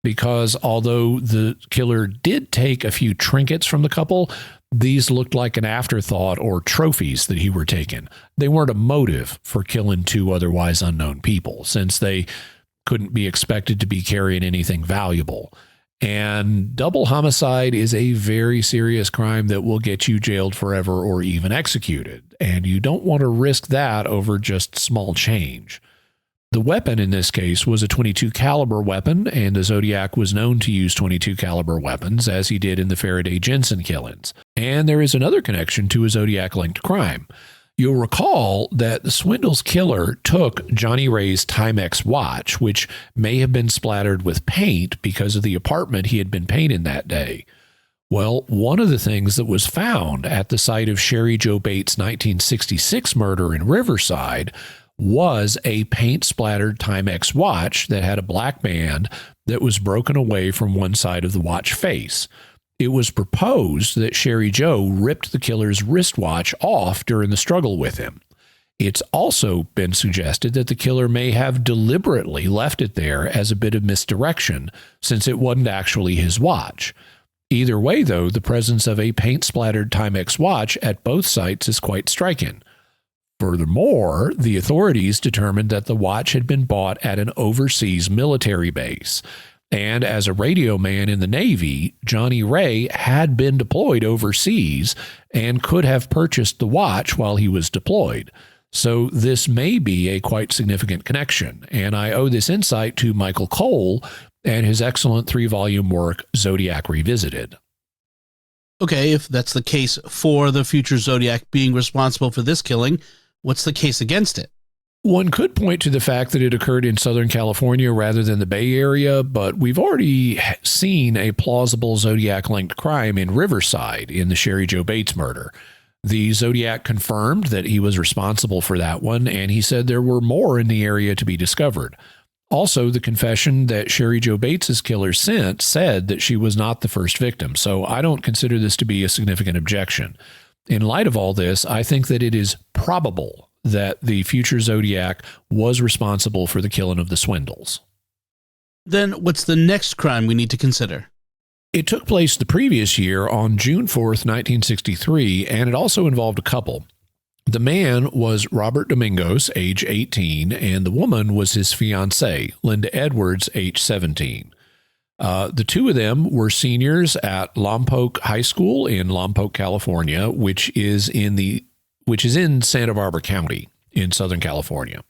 Because although the killer did take a few trinkets from the couple, these looked like an afterthought or trophies that he were taking. They weren't a motive for killing two otherwise unknown people, since they couldn't be expected to be carrying anything valuable. And double homicide is a very serious crime that will get you jailed forever or even executed. And you don't want to risk that over just small change. The weapon in this case was a .22 caliber weapon, and the Zodiac was known to use .22 caliber weapons, as he did in the Faraday-Jensen killings. And there is another connection to a Zodiac-linked crime. You'll recall that the Swindles killer took Johnny Ray's Timex watch, which may have been splattered with paint because of the apartment he had been painting that day. Well, one of the things that was found at the site of Sherry Jo Bates' 1966 murder in Riverside was a paint-splattered Timex watch that had a black band that was broken away from one side of the watch face. It was proposed that Sherry Joe ripped the killer's wristwatch off during the struggle with him. It's also been suggested that the killer may have deliberately left it there as a bit of misdirection, since it wasn't actually his watch. Either way, though, the presence of a paint-splattered Timex watch at both sites is quite striking. Furthermore, the authorities determined that the watch had been bought at an overseas military base. And as a radio man in the Navy, Johnny Ray had been deployed overseas and could have purchased the watch while he was deployed. So this may be a quite significant connection, and I owe this insight to Michael Cole and his excellent 3-volume work, Zodiac Revisited. Okay, if that's the case for the future Zodiac being responsible for this killing, what's the case against it? One could point to the fact that it occurred in Southern California rather than the Bay Area, but we've already seen a plausible Zodiac-linked crime in Riverside in the Sherry Joe Bates murder. The Zodiac confirmed that he was responsible for that one, and he said there were more in the area to be discovered. Also, the confession that Sherry Joe Bates' killer sent said that she was not the first victim, so I don't consider this to be a significant objection. In light of all this, I think that it is probable that the future Zodiac was responsible for the killing of the Swindles. Then what's the next crime we need to consider? It took place the previous year on June 4th, 1963, and it also involved a couple. The man was Robert Domingos, age 18, and the woman was his fiancée, Linda Edwards, age 17. The two of them were seniors at Lompoc High School in Lompoc, California, which is in Santa Barbara County in Southern California.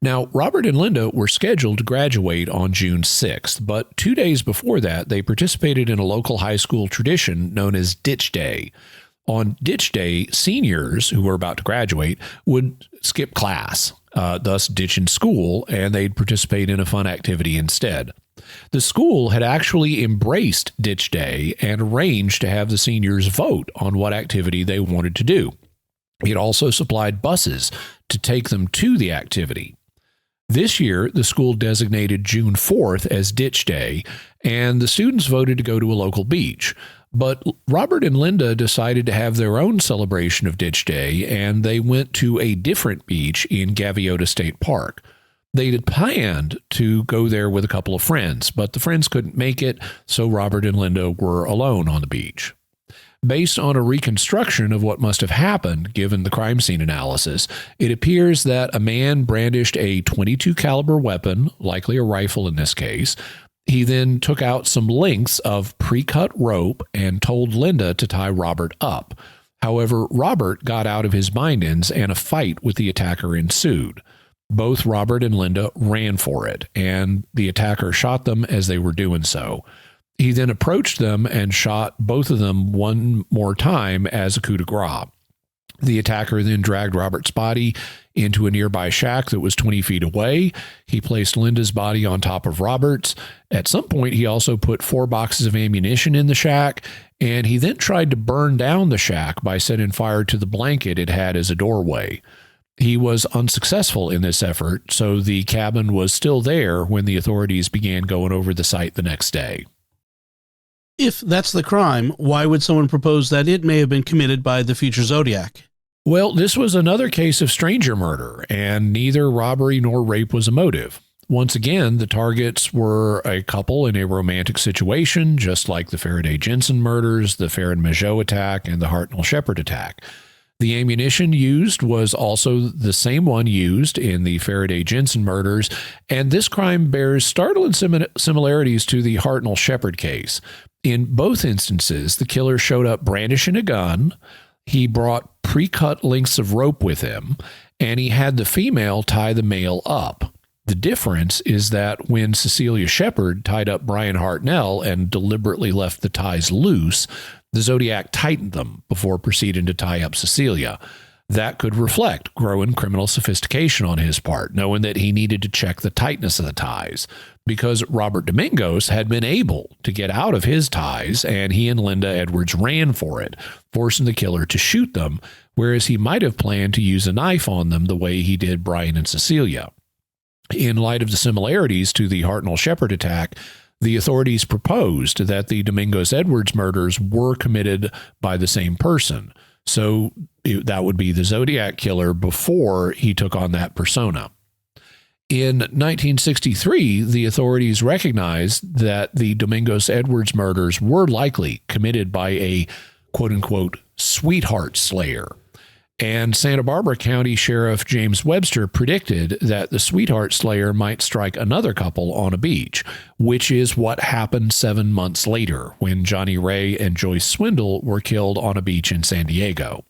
Now, Robert and Linda were scheduled to graduate on June 6th, but 2 days before that, they participated in a local high school tradition known as Ditch Day. On Ditch Day, seniors who were about to graduate would skip class, thus ditching school, and they'd participate in a fun activity instead. The school had actually embraced Ditch Day and arranged to have the seniors vote on what activity they wanted to do. It also supplied buses to take them to the activity. This year, the school designated June 4th as Ditch Day, and the students voted to go to a local beach. But Robert and Linda decided to have their own celebration of Ditch Day, and they went to a different beach in Gaviota State Park. They had planned to go there with a couple of friends, but the friends couldn't make it, so Robert and Linda were alone on the beach. Based on a reconstruction of what must have happened, given the crime scene analysis, it appears that a man brandished a .22 caliber weapon, likely a rifle in this case. He then took out some lengths of pre-cut rope and told Linda to tie Robert up. However, Robert got out of his bind-ins and a fight with the attacker ensued. Both Robert and Linda ran for it, and the attacker shot them as they were doing so. He then approached them and shot both of them one more time as a coup de grace. The attacker then dragged Robert's body into a nearby shack that was 20 feet away. He placed Linda's body on top of Robert's. At some point, he also put 4 boxes of ammunition in the shack, and he then tried to burn down the shack by setting fire to the blanket it had as a doorway. He was unsuccessful in this effort, so the cabin was still there when the authorities began going over the site the next day. If that's the crime, why would someone propose that it may have been committed by the future Zodiac? Well, this was another case of stranger murder, and neither robbery nor rape was a motive. Once again, the targets were a couple in a romantic situation, just like the Faraday-Jensen murders, the Farron-Mageau attack, and the Hartnell-Shepard attack. The ammunition used was also the same one used in the Faraday-Jensen murders, and this crime bears startling similarities to the Hartnell-Shepard case. In both instances, the killer showed up brandishing a gun, he brought pre-cut lengths of rope with him, and he had the female tie the male up. The difference is that when Cecilia Shepard tied up Brian Hartnell and deliberately left the ties loose, the Zodiac tightened them before proceeding to tie up Cecilia. That could reflect growing criminal sophistication on his part, knowing that he needed to check the tightness of the ties, because Robert Domingos had been able to get out of his ties, and he and Linda Edwards ran for it, forcing the killer to shoot them, whereas he might have planned to use a knife on them the way he did Brian and Cecilia. In light of the similarities to the Hartnell Shepard attack, the authorities proposed that the Domingos-Edwards murders were committed by the same person. So that would be the Zodiac Killer before he took on that persona. In 1963, the authorities recognized that the Domingos-Edwards murders were likely committed by a quote-unquote sweetheart slayer. And Santa Barbara County Sheriff James Webster predicted that the sweetheart slayer might strike another couple on a beach, which is what happened 7 months later when Johnny Ray and Joyce Swindle were killed on a beach in San Diego.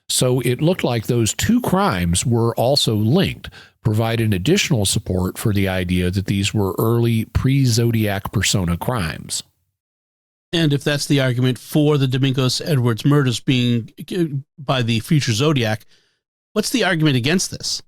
So it looked like those two crimes were also linked, providing additional support for the idea that these were early pre-Zodiac persona crimes. And if that's the argument for the Domingos-Edwards murders being by the future Zodiac, what's the argument against this?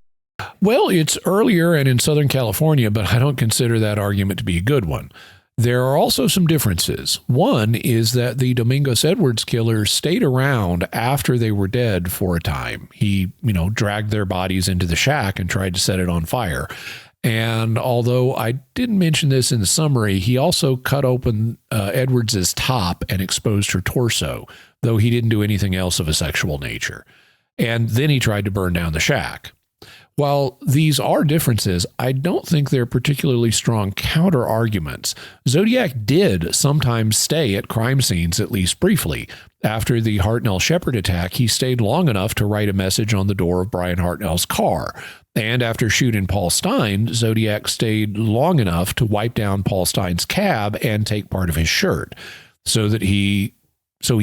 Well, it's earlier and in Southern California, but I don't consider that argument to be a good one. There are also some differences. One is that the Domingos-Edwards killer stayed around after they were dead for a time. He, dragged their bodies into the shack and tried to set it on fire. And although I didn't mention this in the summary, he also cut open Edwards's top and exposed her torso, though he didn't do anything else of a sexual nature. And then he tried to burn down the shack. While these are differences, I don't think they're particularly strong counter-arguments. Zodiac did sometimes stay at crime scenes, at least briefly. After the Hartnell Shepard attack, he stayed long enough to write a message on the door of Brian Hartnell's car. And after shooting Paul Stine, Zodiac stayed long enough to wipe down Paul Stine's cab and take part of his shirt, so he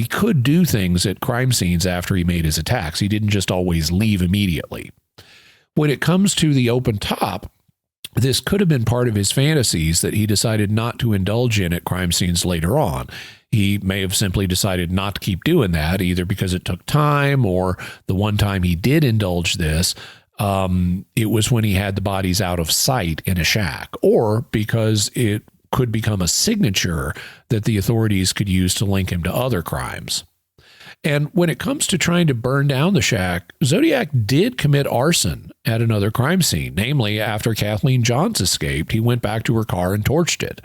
could do things at crime scenes after he made his attacks. He didn't just always leave immediately. When it comes to the open top, this could have been part of his fantasies that he decided not to indulge in at crime scenes later on. He may have simply decided not to keep doing that, either because it took time or the one time he did indulge this, it was when he had the bodies out of sight in a shack, or because it could become a signature that the authorities could use to link him to other crimes. And when it comes to trying to burn down the shack, Zodiac did commit arson at another crime scene. Namely, after Kathleen Johns escaped, he went back to her car and torched it.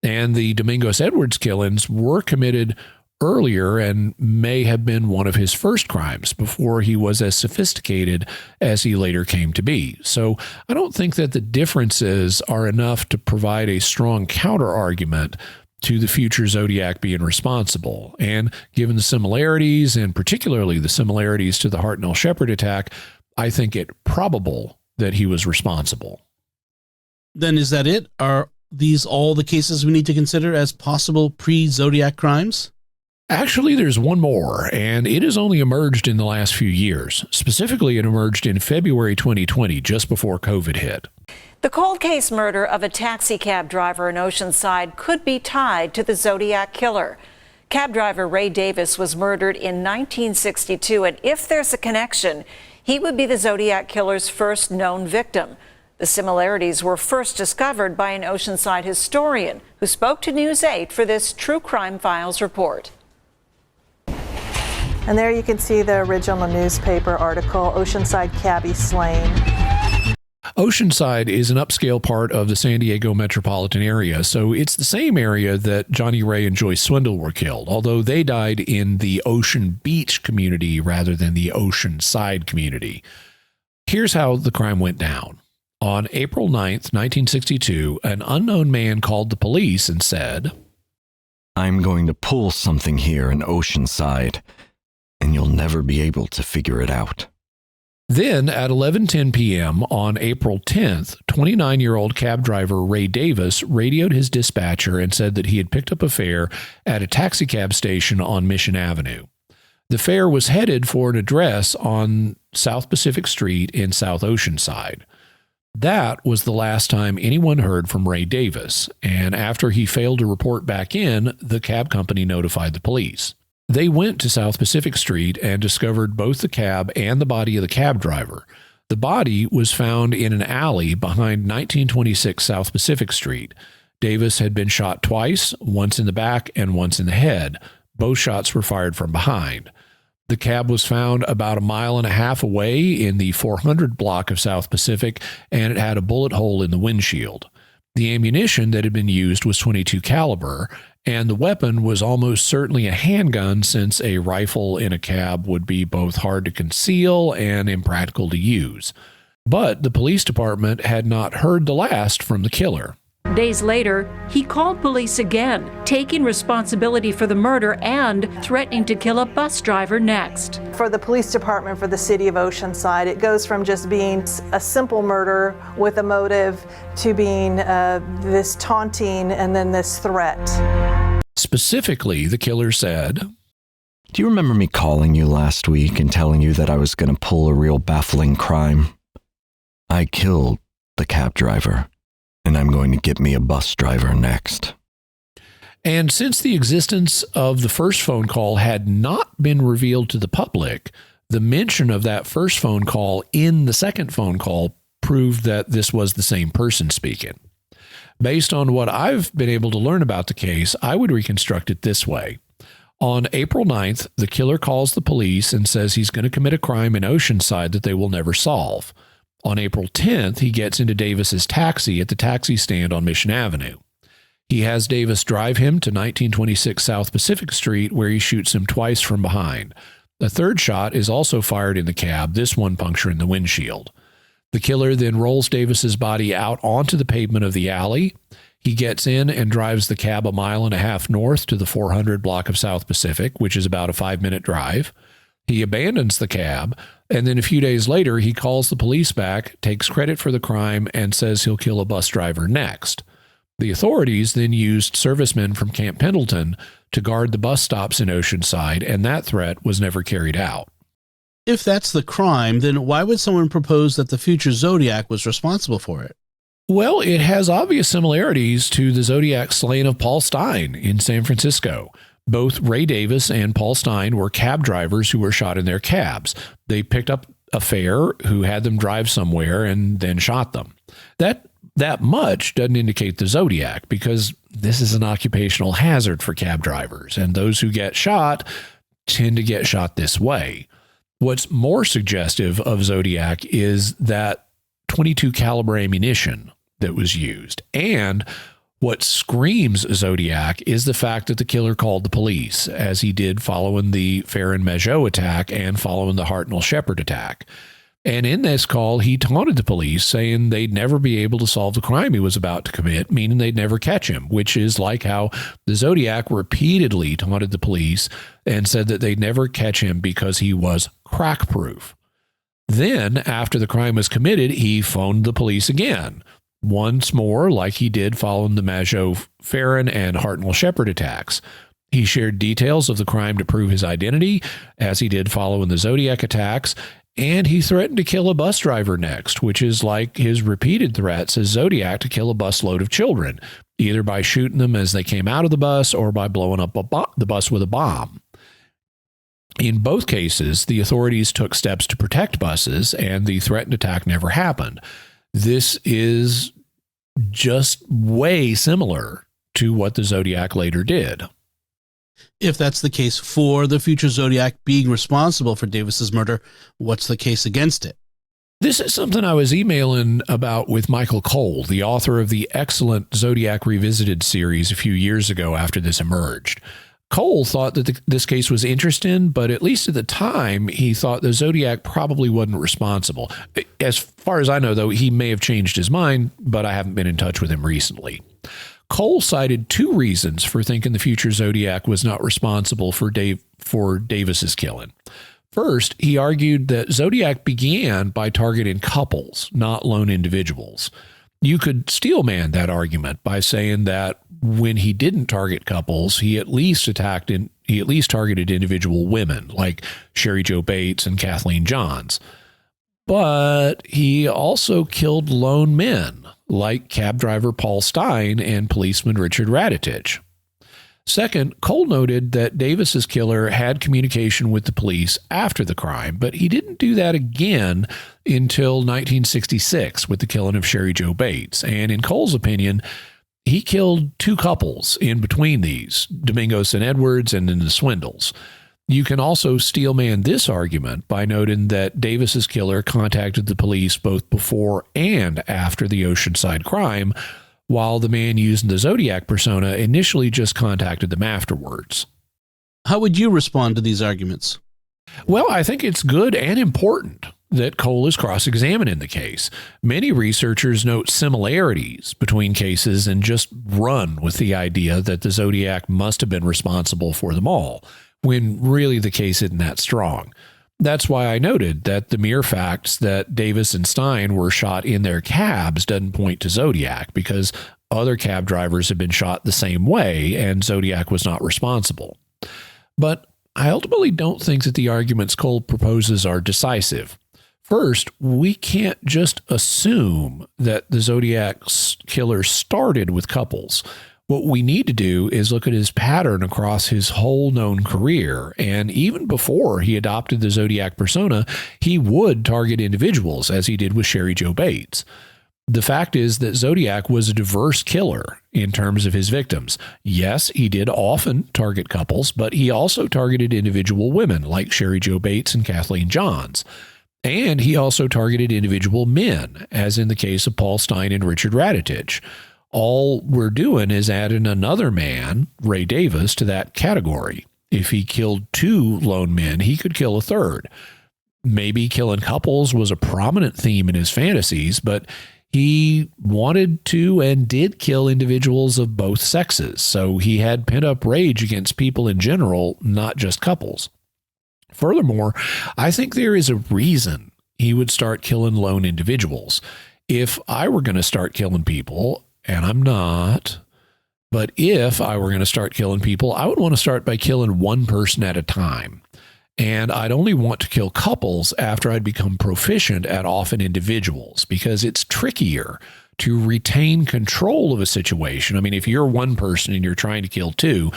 And the Domingos-Edwards killings were committed earlier and may have been one of his first crimes before he was as sophisticated as he later came to be. So I don't think that the differences are enough to provide a strong counter-argument to the future Zodiac being responsible. And given the similarities, and particularly the similarities to the Hartnell Shepard attack, I think it probable that he was responsible. Then is that it? Are these all the cases we need to consider as possible pre-Zodiac crimes? Actually, there's one more, and it has only emerged in the last few years. Specifically, it emerged in February 2020, just before COVID hit. The cold case murder of a taxi cab driver in Oceanside could be tied to the Zodiac Killer. Cab driver Ray Davis was murdered in 1962, and if there's a connection, he would be the Zodiac Killer's first known victim. The similarities were first discovered by an Oceanside historian who spoke to News 8 for this True Crime Files report. And there you can see the original newspaper article, Oceanside Cabbie Slain. Oceanside is an upscale part of the San Diego metropolitan area, so it's the same area that Johnny Ray and Joyce Swindle were killed, although they died in the Ocean Beach community rather than the Oceanside community. Here's how the crime went down. On April 9th, 1962, an unknown man called the police and said, "I'm going to pull something here in Oceanside, and you'll never be able to figure it out." Then at 11:10 p.m. on April 10th, 29-year-old cab driver Ray Davis radioed his dispatcher and said that he had picked up a fare at a taxicab station on Mission Avenue. The fare was headed for an address on South Pacific Street in South Oceanside. That was the last time anyone heard from Ray Davis, and after he failed to report back in, the cab company notified the police. They went to South Pacific Street and discovered both the cab and the body of the cab driver. The body was found in an alley behind 1926 South Pacific Street. Davis had been shot twice, once in the back and once in the head. Both shots were fired from behind. The cab was found about 1.5 miles away in the 400 block of South Pacific, and it had a bullet hole in the windshield. The ammunition that had been used was .22 caliber, and the weapon was almost certainly a handgun, since a rifle in a cab would be both hard to conceal and impractical to use. But the police department had not heard the last from the killer. Days later, he called police again, taking responsibility for the murder and threatening to kill a bus driver next. For the police department for the city of Oceanside, it goes from just being a simple murder with a motive to being this taunting and then this threat. Specifically, the killer said, "Do you remember me calling you last week and telling you that I was going to pull a real baffling crime? I killed the cab driver, and I'm going to get me a bus driver next." And since the existence of the first phone call had not been revealed to the public, the mention of that first phone call in the second phone call proved that this was the same person speaking. Based on what I've been able to learn about the case, I would reconstruct it this way. On April 9th, the killer calls the police and says he's going to commit a crime in Oceanside that they will never solve. On April 10th, he gets into Davis's taxi at the taxi stand on Mission Avenue. He has Davis drive him to 1926 South Pacific Street, where he shoots him twice from behind. A third shot is also fired in the cab, this one puncturing the windshield. The killer then rolls Davis's body out onto the pavement of the alley. He gets in and drives the cab 1.5 miles north to the 400 block of South Pacific, which is about a 5-minute drive. He abandons the cab, and then a few days later, he calls the police back, takes credit for the crime, and says he'll kill a bus driver next. The authorities then used servicemen from Camp Pendleton to guard the bus stops in Oceanside, and that threat was never carried out. If that's the crime, then why would someone propose that the future Zodiac was responsible for it? Well, it has obvious similarities to the Zodiac slaying of Paul Stein in San Francisco. Both Ray Davis and Paul Stein were cab drivers who were shot in their cabs. They picked up a fare who had them drive somewhere and then shot them. That much doesn't indicate the Zodiac, because this is an occupational hazard for cab drivers, and those who get shot tend to get shot this way. What's more suggestive of Zodiac is that .22 caliber ammunition that was used. And what screams Zodiac is the fact that the killer called the police, as he did following the Farron Mageau attack and following the Hartnell Shepard attack. And in this call, he taunted the police, saying they'd never be able to solve the crime he was about to commit, meaning they'd never catch him, which is like how the Zodiac repeatedly taunted the police and said that they'd never catch him because he was crack-proof. Then, after the crime was committed, he phoned the police again, once more like he did following the Mageau Farron and Hartnell Shepard attacks. He shared details of the crime to prove his identity, as he did following the Zodiac attacks, and he threatened to kill a bus driver next, which is like his repeated threats as Zodiac to kill a busload of children, either by shooting them as they came out of the bus or by blowing up the bus with a bomb. In both cases, the authorities took steps to protect buses, and the threatened attack never happened. This is just way similar to what the Zodiac later did. If that's the case for the future Zodiac being responsible for Davis's murder, what's the case against it? This is something I was emailing about with Michael Cole, the author of the excellent Zodiac Revisited series a few years ago after this emerged. Cole thought that this case was interesting, but at least at the time, he thought the Zodiac probably wasn't responsible. As far as I know, though, he may have changed his mind, but I haven't been in touch with him recently. Cole cited 2 reasons for thinking the future Zodiac was not responsible for Davis's killing. First, he argued that Zodiac began by targeting couples, not lone individuals. You could steelman that argument by saying that when he didn't target couples, he at least targeted individual women like Sherry Jo Bates and Kathleen Johns. But he also killed lone men like cab driver Paul Stein and policeman Richard Raditich. Second, Cole noted that Davis's killer had communication with the police after the crime, but he didn't do that again until 1966 with the killing of Sherry Jo Bates. And in Cole's opinion, he killed two couples in between these, Domingos and Edwards, and then the Swindles. You can also steelman this argument by noting that Davis's killer contacted the police both before and after the Oceanside crime, while the man using the Zodiac persona initially just contacted them afterwards. How would you respond to these arguments? Well, I think it's good and important that Cole is cross-examined in the case. Many researchers note similarities between cases and just run with the idea that the Zodiac must have been responsible for them all, when really the case isn't that strong. That's why I noted that the mere facts that Davis and Stein were shot in their cabs doesn't point to Zodiac, because other cab drivers have been shot the same way and Zodiac was not responsible. But I ultimately don't think that the arguments Cole proposes are decisive. First, we can't just assume that the Zodiac killer started with couples. What we need to do is look at his pattern across his whole known career. And even before he adopted the Zodiac persona, he would target individuals, as he did with Sherry Jo Bates. The fact is that Zodiac was a diverse killer in terms of his victims. Yes, he did often target couples, but he also targeted individual women like Sherry Jo Bates and Kathleen Johns. And he also targeted individual men, as in the case of Paul Stein and Richard Raditich. All we're doing is adding another man, Ray Davis, to that category. If he killed two lone men, he could kill a third. Maybe killing couples was a prominent theme in his fantasies, but he wanted to and did kill individuals of both sexes. So he had pent-up rage against people in general, not just couples. Furthermore, I think there is a reason he would start killing lone individuals. If I were going to start killing people, and I'm not, but if I were going to start killing people, I would want to start by killing one person at a time. And I'd only want to kill couples after I'd become proficient at often individuals, because it's trickier to retain control of a situation. I mean, if you're one person and you're trying to kill two,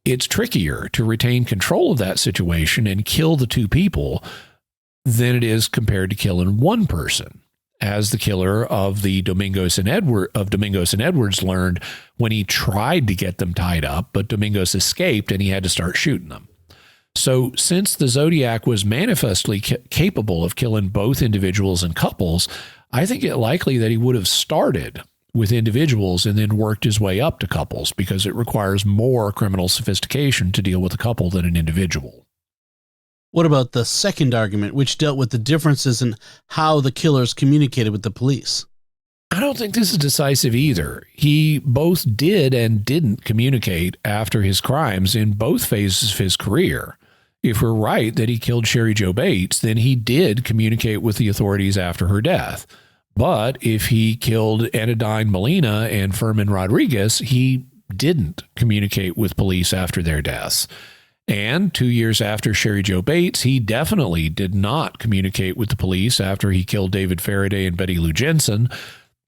it's trickier to retain control of that situation and kill the two people than it is compared to killing one person, as the killer of the Domingos and Edwards learned when he tried to get them tied up, but Domingos escaped and he had to start shooting them. So since the Zodiac was manifestly capable of killing both individuals and couples, I think it likely that he would have started with individuals and then worked his way up to couples, because it requires more criminal sophistication to deal with a couple than an individual. What about the second argument, which dealt with the differences in how the killers communicated with the police? I don't think this is decisive either. He both did and didn't communicate after his crimes in both phases of his career. If we're right that he killed Sherry Jo Bates, then he did communicate with the authorities after her death. But if he killed Enidine Molina and Furman Rodriguez, he didn't communicate with police after their deaths. And 2 years after Sherry Jo Bates, he definitely did not communicate with the police after he killed David Faraday and Betty Lou Jensen,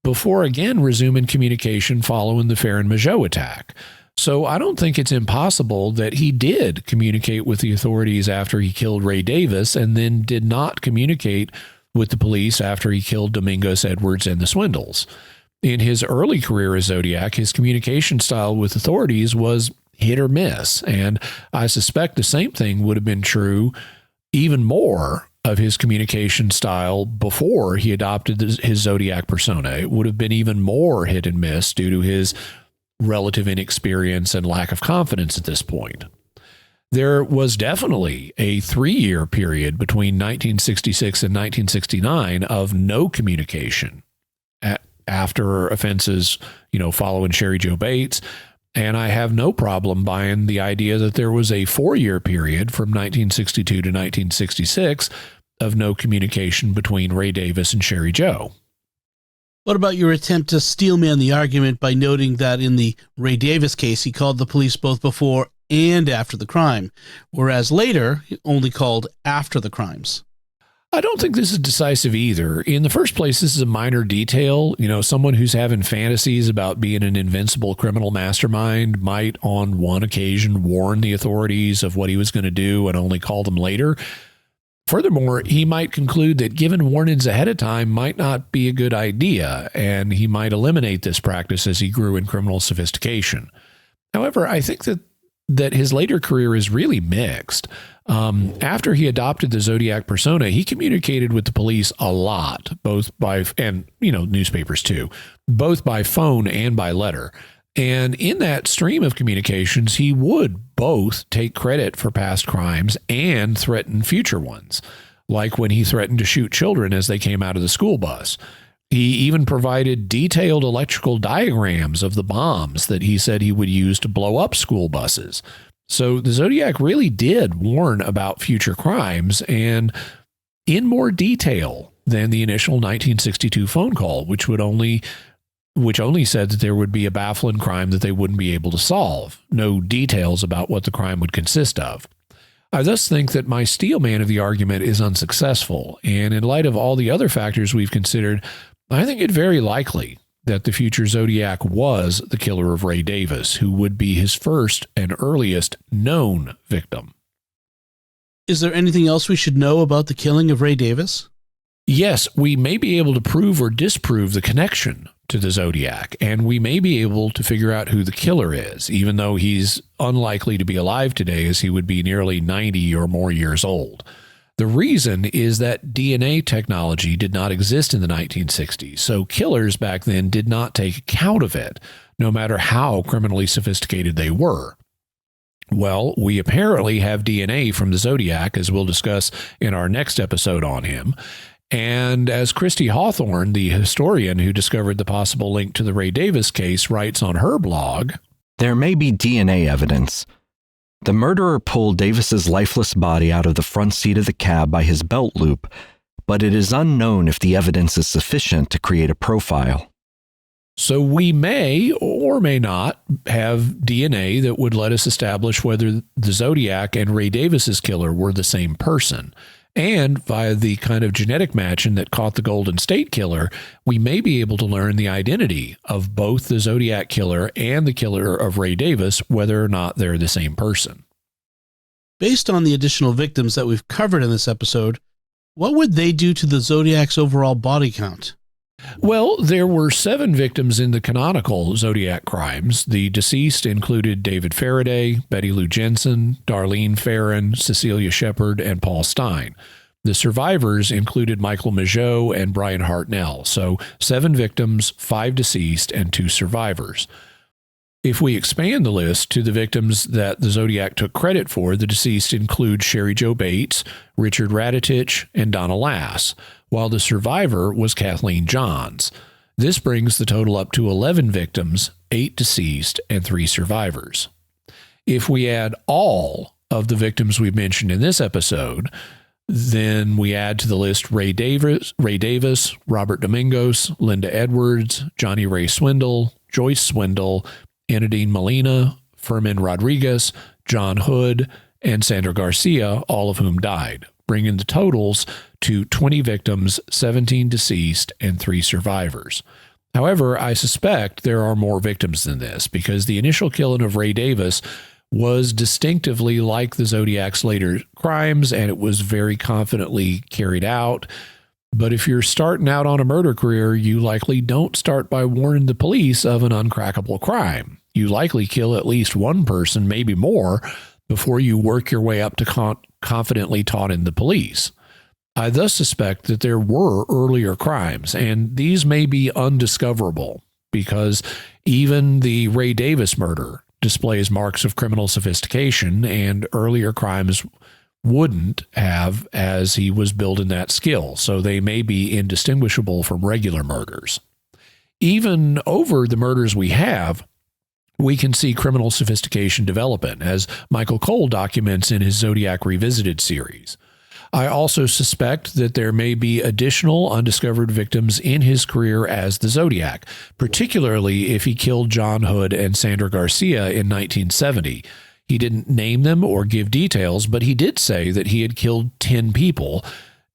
before again resuming communication following the Farron Mageau attack. So I don't think it's impossible that he did communicate with the authorities after he killed Ray Davis and then did not communicate with the police after he killed Domingos, Edwards, and the Swindles. In his early career as Zodiac, his communication style with authorities was hit or miss, and I suspect the same thing would have been true even more of his communication style before he adopted his Zodiac persona. It would have been even more hit and miss due to his relative inexperience and lack of confidence at this point. There was definitely a 3-year period between 1966 and 1969 of no communication after offenses, following Sherry Jo Bates. And I have no problem buying the idea that there was a 4-year period from 1962 to 1966 of no communication between Ray Davis and Sherry Jo. What about your attempt to steelman the argument by noting that in the Ray Davis case, he called the police both before and after the crime, whereas later he only called after the crimes? I don't think this is decisive either. In the first place, this is a minor detail. Someone who's having fantasies about being an invincible criminal mastermind might on one occasion warn the authorities of what he was going to do and only call them later. Furthermore, he might conclude that giving warnings ahead of time might not be a good idea, and he might eliminate this practice as he grew in criminal sophistication. However, I think that his later career is really mixed. After he adopted the Zodiac persona, he communicated with the police a lot, both by, and newspapers too, both by phone and by letter. And in that stream of communications, he would both take credit for past crimes and threaten future ones, like when he threatened to shoot children as they came out of the school bus. He even provided detailed electrical diagrams of the bombs that he said he would use to blow up school buses. So the Zodiac really did warn about future crimes, and in more detail than the initial 1962 phone call, which only said that there would be a baffling crime that they wouldn't be able to solve. No details about what the crime would consist of. I thus think that my steel man of the argument is unsuccessful, and in light of all the other factors we've considered, I think it very likely that the future Zodiac was the killer of Ray Davis, who would be his first and earliest known victim. Is there anything else we should know about the killing of Ray Davis? Yes, we may be able to prove or disprove the connection to the Zodiac, and we may be able to figure out who the killer is, even though he's unlikely to be alive today, as he would be nearly 90 or more years old. The reason is that DNA technology did not exist in the 1960s, so killers back then did not take account of it, no matter how criminally sophisticated they were. Well, we apparently have DNA from the Zodiac, as we'll discuss in our next episode on him. And as Christy Hawthorne, the historian who discovered the possible link to the Ray Davis case, writes on her blog, there may be DNA evidence. The murderer pulled Davis's lifeless body out of the front seat of the cab by his belt loop, but it is unknown if the evidence is sufficient to create a profile. So we may or may not have DNA that would let us establish whether the Zodiac and Ray Davis's killer were the same person. And via the kind of genetic matching that caught the Golden State Killer, we may be able to learn the identity of both the Zodiac Killer and the killer of Ray Davis, whether or not they're the same person. Based on the additional victims that we've covered in this episode, what would they do to the Zodiac's overall body count? Well, there were 7 victims in the canonical Zodiac crimes. The deceased included David Faraday, Betty Lou Jensen, Darlene Ferrin, Cecilia Shepard, and Paul Stein. The survivors included Michael Mageau and Brian Hartnell. So 7 victims, 5 deceased, and 2 survivors. If we expand the list to the victims that the Zodiac took credit for, the deceased include Sherry Jo Bates, Richard Raditich, and Donna Lass, while the survivor was Kathleen Johns. This brings the total up to 11 victims, 8 deceased, and 3 survivors. If we add all of the victims we've mentioned in this episode, then we add to the list Ray Davis, Robert Domingos, Linda Edwards, Johnny Ray Swindle, Joyce Swindle, Enadine Molina, Fermin Rodriguez, John Hood, and Sandra Garcia, all of whom died, bringing the totals to 20 victims, 17 deceased, and 3 survivors. However, I suspect there are more victims than this, because the initial killing of Ray Davis was distinctively like the Zodiac's later crimes, and it was very confidently carried out. But if you're starting out on a murder career, you likely don't start by warning the police of an uncrackable crime. You likely kill at least one person, maybe more, before you work your way up to confidently taunting the police. I thus suspect that there were earlier crimes, and these may be undiscoverable, because even the Ray Davis murder displays marks of criminal sophistication, and earlier crimes wouldn't have, as he was building that skill, so they may be indistinguishable from regular murders. Even over the murders we have, we can see criminal sophistication developing, as Michael Cole documents in his Zodiac Revisited series. I also suspect that there may be additional undiscovered victims in his career as the Zodiac, particularly if he killed John Hood and Sandra Garcia in 1970. He didn't name them or give details, but he did say that he had killed 10 people,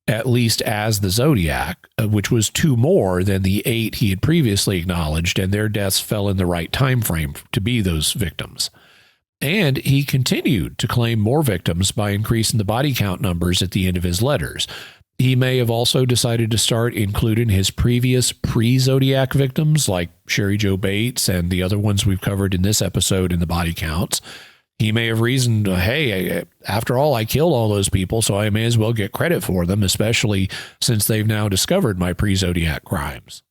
at least as the Zodiac, which was 2 more than the 8 he had previously acknowledged, and their deaths fell in the right time frame to be those victims. And he continued to claim more victims by increasing the body count numbers at the end of his letters. He may have also decided to start including his previous pre-Zodiac victims like Sherry Jo Bates and the other ones we've covered in this episode in the body counts. He may have reasoned, hey, after all, I killed all those people, so I may as well get credit for them, especially since they've now discovered my pre-Zodiac crimes.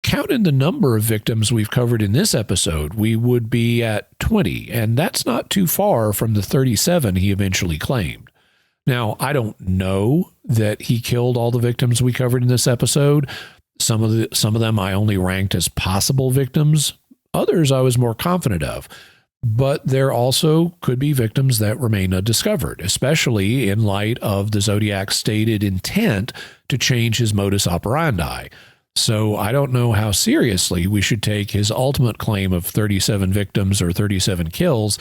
Counting the number of victims we've covered in this episode, we would be at 20, and that's not too far from the 37 he eventually claimed. Now, I don't know that he killed all the victims we covered in this episode. Some of them I only ranked as possible victims. Others I was more confident of. But there also could be victims that remain undiscovered, especially in light of the Zodiac's stated intent to change his modus operandi. So I don't know how seriously we should take his ultimate claim of 37 victims or 37 kills,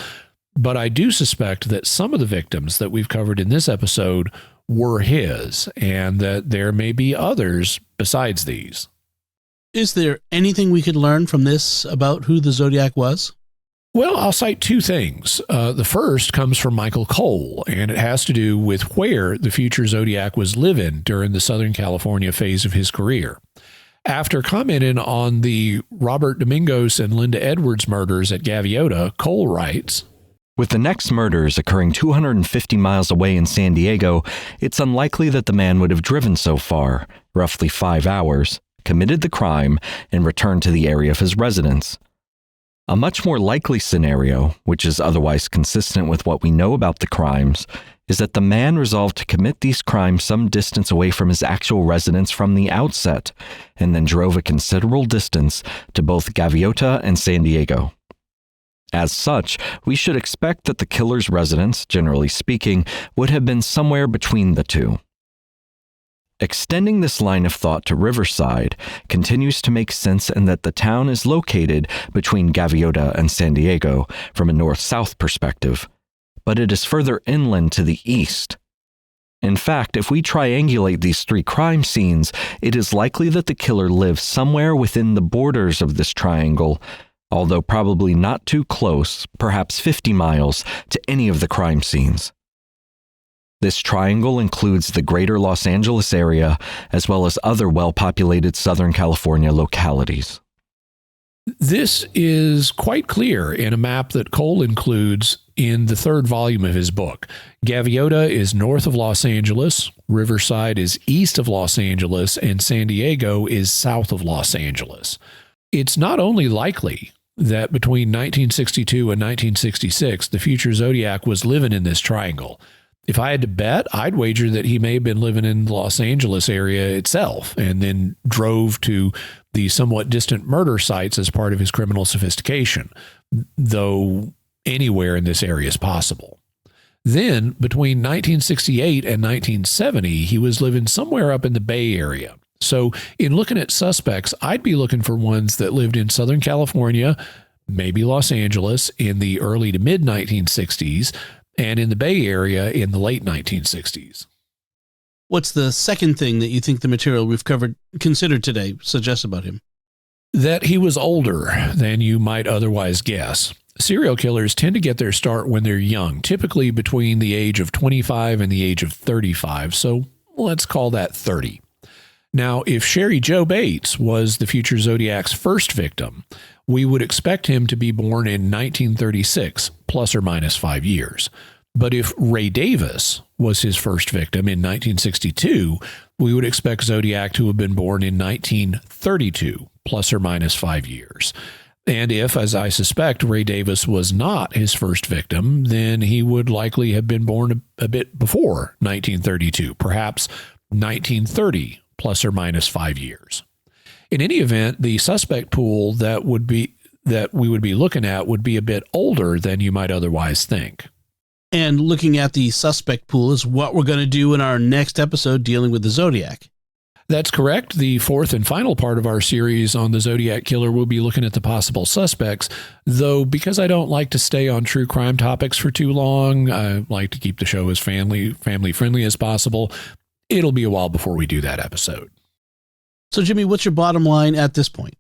but I do suspect that some of the victims that we've covered in this episode were his, and that there may be others besides these. Is there anything we could learn from this about who the Zodiac was? Well, I'll cite 2 things. The first comes from Michael Cole, and it has to do with where the future Zodiac was living during the Southern California phase of his career. After commenting on the Robert Domingos and Linda Edwards murders at Gaviota, Cole writes, With the next murders occurring 250 miles away in San Diego, it's unlikely that the man would have driven so far, roughly 5 hours, committed the crime, and returned to the area of his residence. A much more likely scenario, which is otherwise consistent with what we know about the crimes, is that the man resolved to commit these crimes some distance away from his actual residence from the outset, and then drove a considerable distance to both Gaviota and San Diego. As such, we should expect that the killer's residence, generally speaking, would have been somewhere between the two. Extending this line of thought to Riverside continues to make sense in that the town is located between Gaviota and San Diego from a north-south perspective, but it is further inland to the east. In fact, if we triangulate these 3 crime scenes, it is likely that the killer lived somewhere within the borders of this triangle, although probably not too close, perhaps 50 miles, to any of the crime scenes. This triangle includes the greater Los Angeles area, as well as other well-populated Southern California localities. This is quite clear in a map that Cole includes in the 3rd volume of his book. Gaviota is north of Los Angeles, Riverside is east of Los Angeles, and San Diego is south of Los Angeles. It's not only likely that between 1962 and 1966, the future Zodiac was living in this triangle. If I had to bet, I'd wager that he may have been living in the Los Angeles area itself and then drove to the somewhat distant murder sites as part of his criminal sophistication, though anywhere in this area is possible. Then, between 1968 and 1970, he was living somewhere up in the Bay Area. So, in looking at suspects, I'd be looking for ones that lived in Southern California, maybe Los Angeles, in the early to mid-1960s, and in the Bay Area in the late 1960s. What's the second thing that you think the material we've considered today suggests about him? That he was older than you might otherwise guess. Serial killers tend to get their start when they're young, typically between the age of 25 and the age of 35, so let's call that 30. Now, if Sherry Jo Bates was the future Zodiac's first victim, we would expect him to be born in 1936, plus or minus 5 years. But if Ray Davis was his first victim in 1962, we would expect Zodiac to have been born in 1932, plus or minus 5 years. And if, as I suspect, Ray Davis was not his first victim, then he would likely have been born a bit before 1932, perhaps 1930, plus or minus 5 years. In any event, the suspect pool that we would be looking at would be a bit older than you might otherwise think. And looking at the suspect pool is what we're going to do in our next episode dealing with the Zodiac. That's correct. The 4th and final part of our series on the Zodiac Killer will be looking at the possible suspects, though because I don't like to stay on true crime topics for too long, I like to keep the show as family-friendly as possible. it'll be a while before we do that episode. So, Jimmy, what's your bottom line at this point?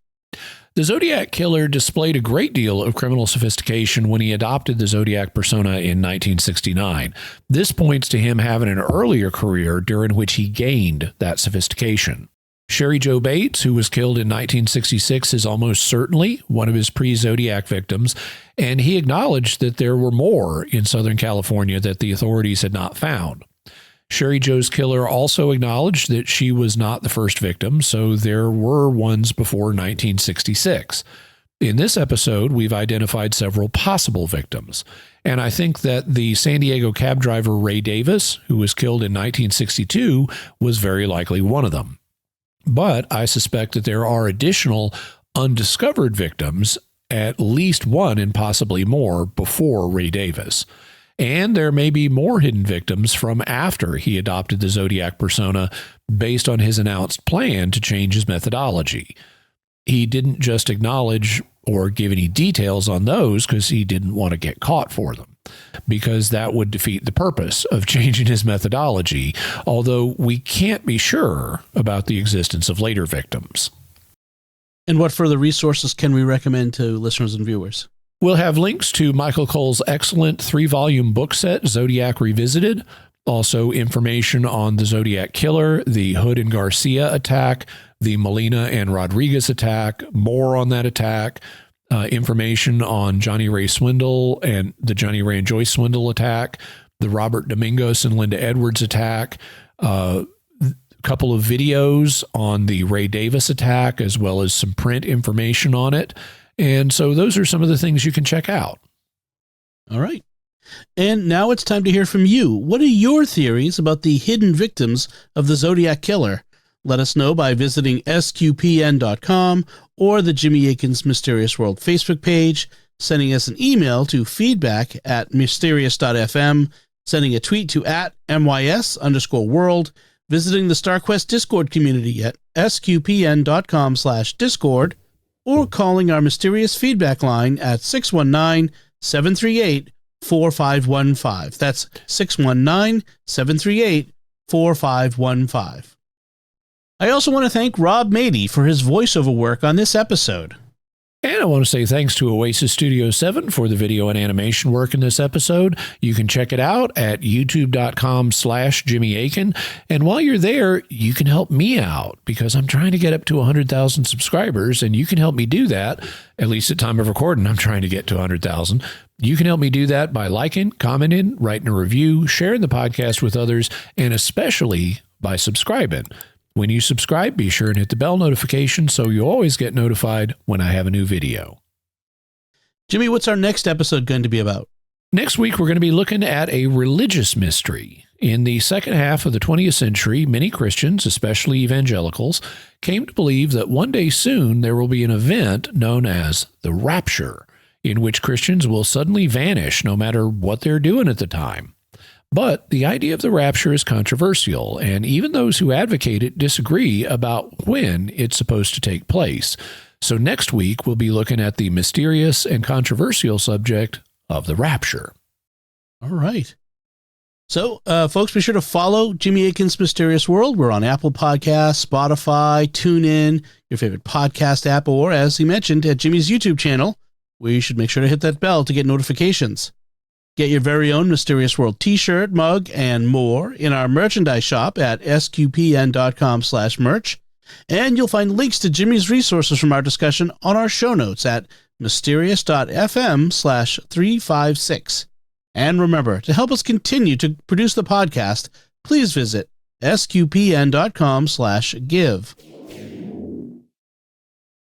The Zodiac Killer displayed a great deal of criminal sophistication when he adopted the Zodiac persona in 1969. This points to him having an earlier career during which he gained that sophistication. Sherry Jo Bates, who was killed in 1966, is almost certainly one of his pre-Zodiac victims, and he acknowledged that there were more in Southern California that the authorities had not found. Sherry Jo's killer also acknowledged that she was not the first victim, so there were ones before 1966. In this episode, we've identified several possible victims, and I think that the San Diego cab driver Ray Davis, who was killed in 1962, was very likely one of them. But I suspect that there are additional undiscovered victims, at least one and possibly more, before Ray Davis. And there may be more hidden victims from after he adopted the Zodiac persona based on his announced plan to change his methodology. He didn't just acknowledge or give any details on those because he didn't want to get caught for them, because that would defeat the purpose of changing his methodology, although we can't be sure about the existence of later victims. And what further resources can we recommend to listeners and viewers? We'll have links to Michael Cole's excellent 3-volume book set, Zodiac Revisited, also information on the Zodiac Killer, the Hood and Garcia attack, the Molina and Rodriguez attack, more on that attack, information on Johnny Ray Swindle and the Johnny Ray and Joyce Swindle attack, the Robert Domingos and Linda Edwards attack, a couple of videos on the Ray Davis attack, as well as some print information on it. And so those are some of the things you can check out. All right. And now it's time to hear from you. What are your theories about the hidden victims of the Zodiac Killer? Let us know by visiting sqpn.com or the Jimmy Akin's Mysterious World Facebook page, sending us an email to feedback@mysterious.fm, sending a tweet to @MYS_world, visiting the StarQuest Discord community at sqpn.com/discord, or calling our mysterious feedback line at 619-738-4515. That's 619-738-4515. I also want to thank Rob Mady for his voiceover work on this episode. And I want to say thanks to Oasis Studio 7 for the video and animation work in this episode. You can check it out at youtube.com/Jimmy Akin. And while you're there, you can help me out because I'm trying to get up to 100,000 subscribers, and you can help me do that. At least at time of recording, I'm trying to get to 100,000. You can help me do that by liking, commenting, writing a review, sharing the podcast with others, and especially by subscribing. When you subscribe, be sure and hit the bell notification so you always get notified when I have a new video. Jimmy, what's our next episode going to be about? Next week, we're going to be looking at a religious mystery. In the second half of the 20th century, many Christians, especially evangelicals, came to believe that one day soon there will be an event known as the rapture, in which Christians will suddenly vanish no matter what they're doing at the time. But the idea of the rapture is controversial, and even those who advocate it disagree about when it's supposed to take place. So next week, we'll be looking at the mysterious and controversial subject of the rapture. All right. So, folks, be sure to follow Jimmy Akin's Mysterious World. We're on Apple Podcasts, Spotify, TuneIn, your favorite podcast app, or, as he mentioned, at Jimmy's YouTube channel, where you should make sure to hit that bell to get notifications. Get your very own Mysterious World t-shirt, mug, and more in our merchandise shop at sqpn.com/merch. And you'll find links to Jimmy's resources from our discussion on our show notes at mysterious.fm/356. And remember, to help us continue to produce the podcast, please visit sqpn.com/give.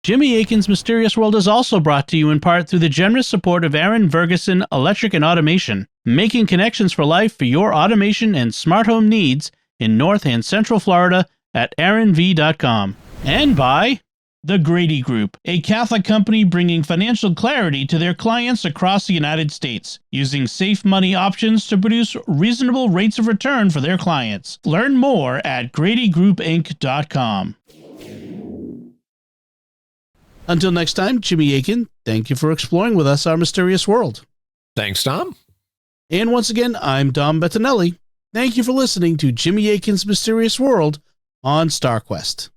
Jimmy Akin's Mysterious World is also brought to you in part through the generous support of Aaron Vergeson Electric and Automation, making connections for life for your automation and smart home needs in North and Central Florida at aaronv.com. And by The Grady Group, a Catholic company bringing financial clarity to their clients across the United States, using safe money options to produce reasonable rates of return for their clients. Learn more at gradygroupinc.com. Until next time, Jimmy Akin, thank you for exploring with us our mysterious world. Thanks, Tom. And once again, I'm Dom Bettinelli. Thank you for listening to Jimmy Akin's Mysterious World on StarQuest.